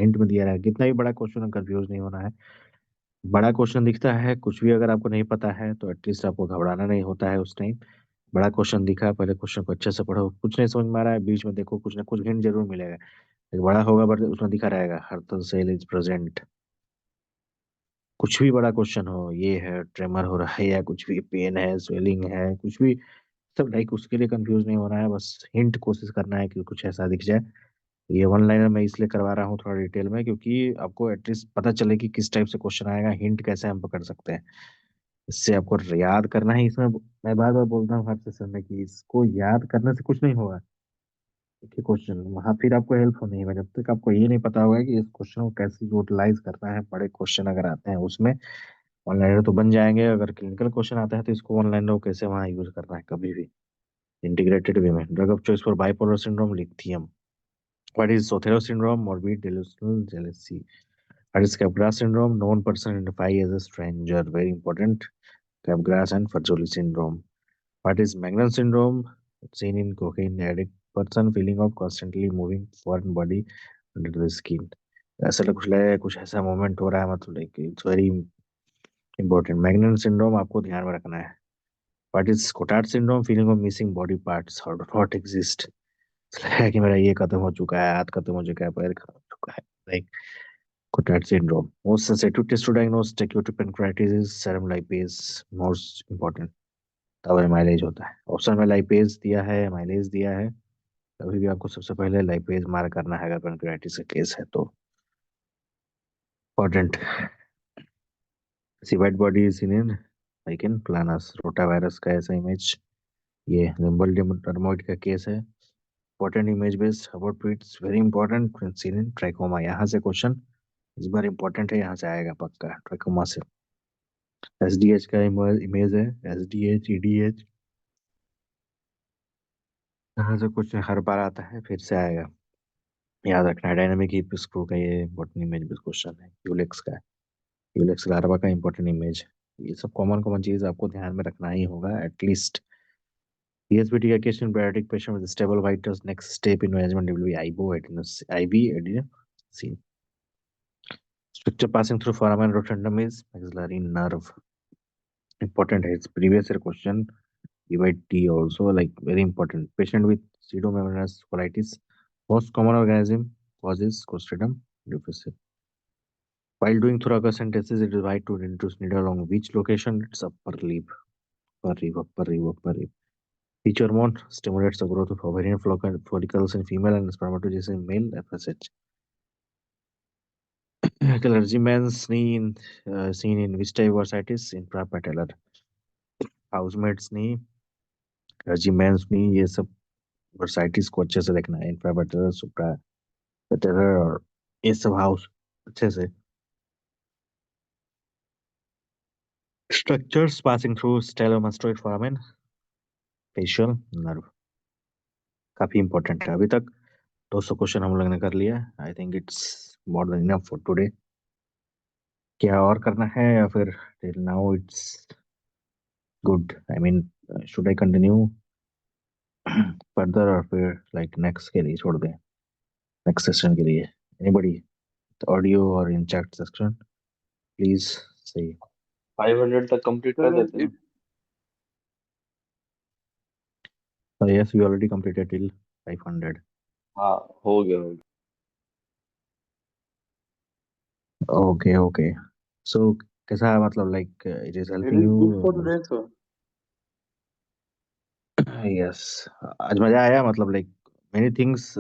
हिंट में दिया है, कितना भी बड़ा क्वेश्चन कंफ्यूज नहीं होना है। बड़ा क्वेश्चन दिखता है, कुछ भी अगर आपको नहीं पता है तो एटलीस्ट आपको घबराना नहीं होता है उस टाइम। बड़ा क्वेश्चन दिखा, पहले क्वेश्चन को अच्छे से पढ़ो, कुछ नहीं समझ में आ रहा है बीच में देखो, कुछ ना कुछ हिंट जरूर मिलेगा। एक बड़ा होगा बट उसमें दिखा रहेगा हर सेल इज प्रेजेंट। कुछ भी बड़ा क्वेश्चन हो, ये है ट्रेमर हो रहा है या कुछ भी पेन है, स्वेलिंग है, कुछ भी, सब लाइक उसके लिए कंफ्यूज नहीं होना है, बस हिंट कोशिश करना है कि कुछ ऐसा दिख जाए। ये वन लाइनर मैं इसलिए करवा रहा हूँ थोड़ा डिटेल में, क्योंकि आपको एटलीस्ट पता चले कि किस टाइप से क्वेश्चन आएगा, हिंट कैसे हम पकड़ सकते हैं। इससे आपको याद करना है इसमें। मैं बार बार बोलता हूँ हर सेशन में कि इसको याद करने से कुछ नहीं होगा। देखिए क्वेश्चन वहां फिर आपको हेल्प होनी है, जब तक आपको ये नहीं पता होगा कि इस क्वेश्चन को कैसे यूटिलाइज करना है। बड़े क्वेश्चन अगर आते हैं उसमें ऑनलाइनर तो बन जाएंगे, अगर क्लिनिकल क्वेश्चन आता है तो इसको ऑनलाइनर को कैसे वहां यूज करना है कभी भी इंटीग्रेटेड वे में। Drug of choice for bipolar syndrome, lithium. What is Othello syndrome, morbid delusional jealousy. What is Capgras syndrome, known person identified as a stranger, very important. Capgras and Fajoli syndrome. What is Magnum syndrome, seen in cocaine addict person, feeling of constantly moving foreign body under the skin. ऐसा कुछ लगे, कुछ ऐसा moment हो रहा है, मतलब like it's very important. Magnan syndrome आपको ध्यान में रखना है। What is Cotard syndrome, feeling of missing body parts और नॉट एग्जिस्ट। है कि मेरा ये खत्म हो चुका है, हाथ खत्म हो चुका है, पैर खत्म हो चुका है, like Cotard syndrome. Most sensitive test to diagnose acute pancreatitis is serum lipase, most important. तब माइलेज होता है, ऑप्शन में लाइपेज दिया है, माइलेज दिया है, कभी भी आपको सबसे पहले लाइपेज मार करना है अगर पेनक्रियाटिस का केस है तो। Important. Civatte body is in lichen planus, rotavirus का ऐसा इमेज। ये लिम्बल डर्मोइड का केस है। Important image based about tweets, very important. Seen in trachoma, यहाँ से क्वेश्चन इस बार इंपॉर्टेंट है, यहाँ से आएगा पक्का ट्राइकोमा से। एसडीएच का इमेज है, एसडीएच ईडीएच, यहाँ से क्वेश्चन हर बार आता है, फिर से आएगा, याद रखना है। डायनामिक हीप स्क्रू का ये इंपॉर्टेंट इमेज बेस्ड क्वेश्चन है। यूलेक्स का, यूलेक्स लार्वा का इंपॉर्टेंट इमेज। ये सब कॉमन कॉमन चीज आपको ध्यान में रखना ही होगा एटलीस्ट। PSBT का केस इन पैराटिक patient with stable vitals, next step in management will be IV adenosine IV adenosine. Structure passing through foramen rotundum is maxillary nerve, important है, it's previous year question, EYT also, like very important. Patient with pseudomembranous colitis, most common organism causes Clostridium difficile. While doing thoracentesis, it is right to introduce needle along which location? It's upper lip, upper rib, upper rib, upper rib. Which hormone stimulates the growth of ovarian follicles in female and spermatogenesis in male? FSH. Clergyman's knee in, seen in which type of bursitis? Intrapatellar. Housemaid's knee, clergyman's knee, ये सब bursitis को अच्छे से देखना है। Intrapatellar, suprapatellar और ये सब हाउस अच्छे से। Structures passing through stylomastoid foramen, facial nerve, काफी इंपॉर्टेंट है। अभी तक 200 क्वेश्चन हम लोग ने कर लिया। आई think it's more than enough for today. क्या और करना है या फिर till now it's good? I mean should I continue further और फिर लाइक नेक्स्ट के लिए छोड़ दें, नेक्स्ट सेशन के लिए? एनीबॉडी ऑडियो और इन चैट सेक्शन प्लीज से। 500 तक कंप्लीट कर देते हैं। Yes we already completed till 500। हाँ, हो गया हो गया। ओके ओके, सो कैसा, मतलब like it is It helping is good for you? today, sir. Yes, आज मजा आया, मतलब लाइक मेनी थिंग्स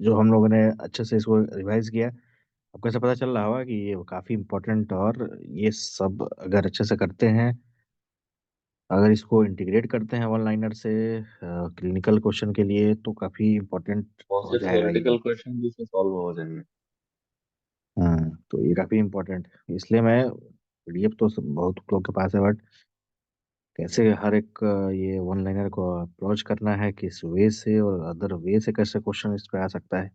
जो हम लोगों ने अच्छे से इसको रिवाइज किया। आपको ऐसा पता चल रहा होगा कि ये काफी इम्पोर्टेंट, और ये सब अगर अच्छे से करते हैं, अगर इसको इंटीग्रेट करते हैं वन लाइनर से क्लिनिकल क्वेश्चन के लिए, तो काफी इम्पोर्टेंट बहुत हो से जाएगा ये। थ्योरेटिकल क्वेश्चन भी इसमें सॉल्व हो जाएंगे। तो ये काफी इम्पोर्टेंट, इसलिए मैं पीडीएफ तो बहुत लोग के पास है, बट कैसे हर एक ये वन लाइनर को अप्रोच करना है, किस वे से और अदर वे से कैसे क्वेश्चन इस पे आ सकता है,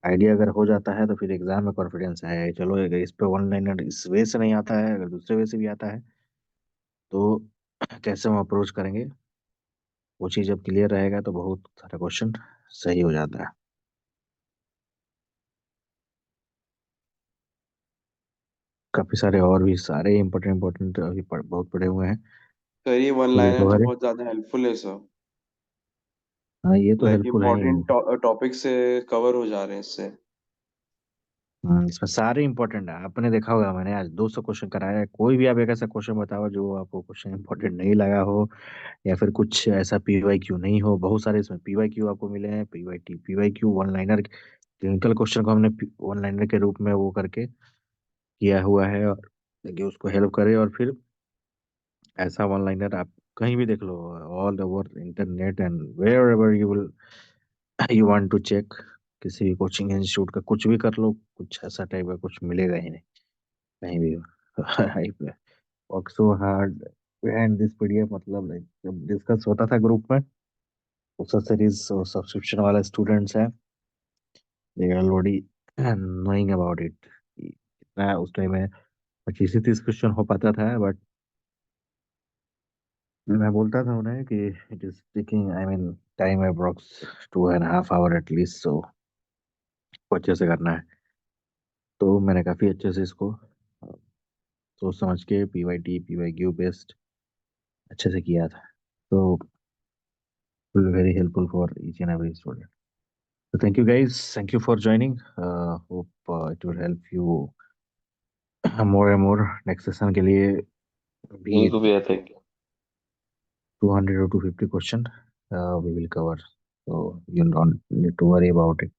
आइडिया अगर हो जाता है तो फिर एग्जाम में कॉन्फिडेंस है। चलो अगर इस पे वन लाइनर इस वे से नहीं आता है, अगर दूसरे वे से भी आता है तो कैसे हम अप्रोच करेंगे, वो चीज़ जब क्लियर रहेगा तो बहुत सारा क्वेश्चन सही हो जाता है। काफी सारे और भी सारे इम्पोर्टेंट अभी बहुत पड़े हुए हैं। सर ये वन ये लाइनर तो कवर है। बहुत ज्यादा हेल्पफुल है सर। हाँ, ये तो लाइक हेल्पफुल है ही। इम्पोर्टेंट टॉपिक से कवर हो जा रहे हैं इससे। इसमें सारे इंपॉर्टेंट है। आपने देखा होगा, मैंने आज 200 क्वेश्चन कराया है। कोई भी आप एक ऐसा क्वेश्चन बताओ जो आपको क्वेश्चन इंपॉर्टेंट नहीं लगा हो, या फिर कुछ ऐसा पीवाई क्यू नहीं हो। बहुत सारे इसमें पीवाई क्यू आपको मिले हैं, PYT, PY Q, one liner. Clinical question को हमने वन लाइनर के रूप में वो करके किया हुआ है, और ताकि उसको हेल्प करे। और फिर ऐसा वन लाइनर आप कहीं भी देख लो, all over internet and wherever you will you want to check, किसी भी कोचिंग इंस्टीट्यूट का कुछ भी कर लो, कुछ ऐसा टाइप का कुछ मिलेगा ही नहीं कहीं भी। Work so hard and this PDF, मतलब like, जब डिस्कस होता था ग्रुप में, उसका सीरीज सब्सक्रिप्शन वाला स्टूडेंट्स है, they are already knowing about it. कितना उस टाइम में 25 से 30 क्वेश्चन हो पाता था, बट मैं बोलता था उन्हें कि it is taking, I mean, time approx 2.5 hour at least, so अच्छे से करना है। तो मैंने काफ़ी अच्छे से इसको सोच समझ के पीवाईटी पीवाई क्यू बेस्ड अच्छे से किया था। तो will be very helpful for each and every student. So thank you guys. Thank you for joining. Hope it will help you more and more. Next session के लिए be यही it को भी I think 200 or 250 question we will cover. So you don't need to worry about it.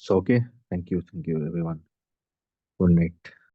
So okay. Thank you. Thank you everyone. Good night.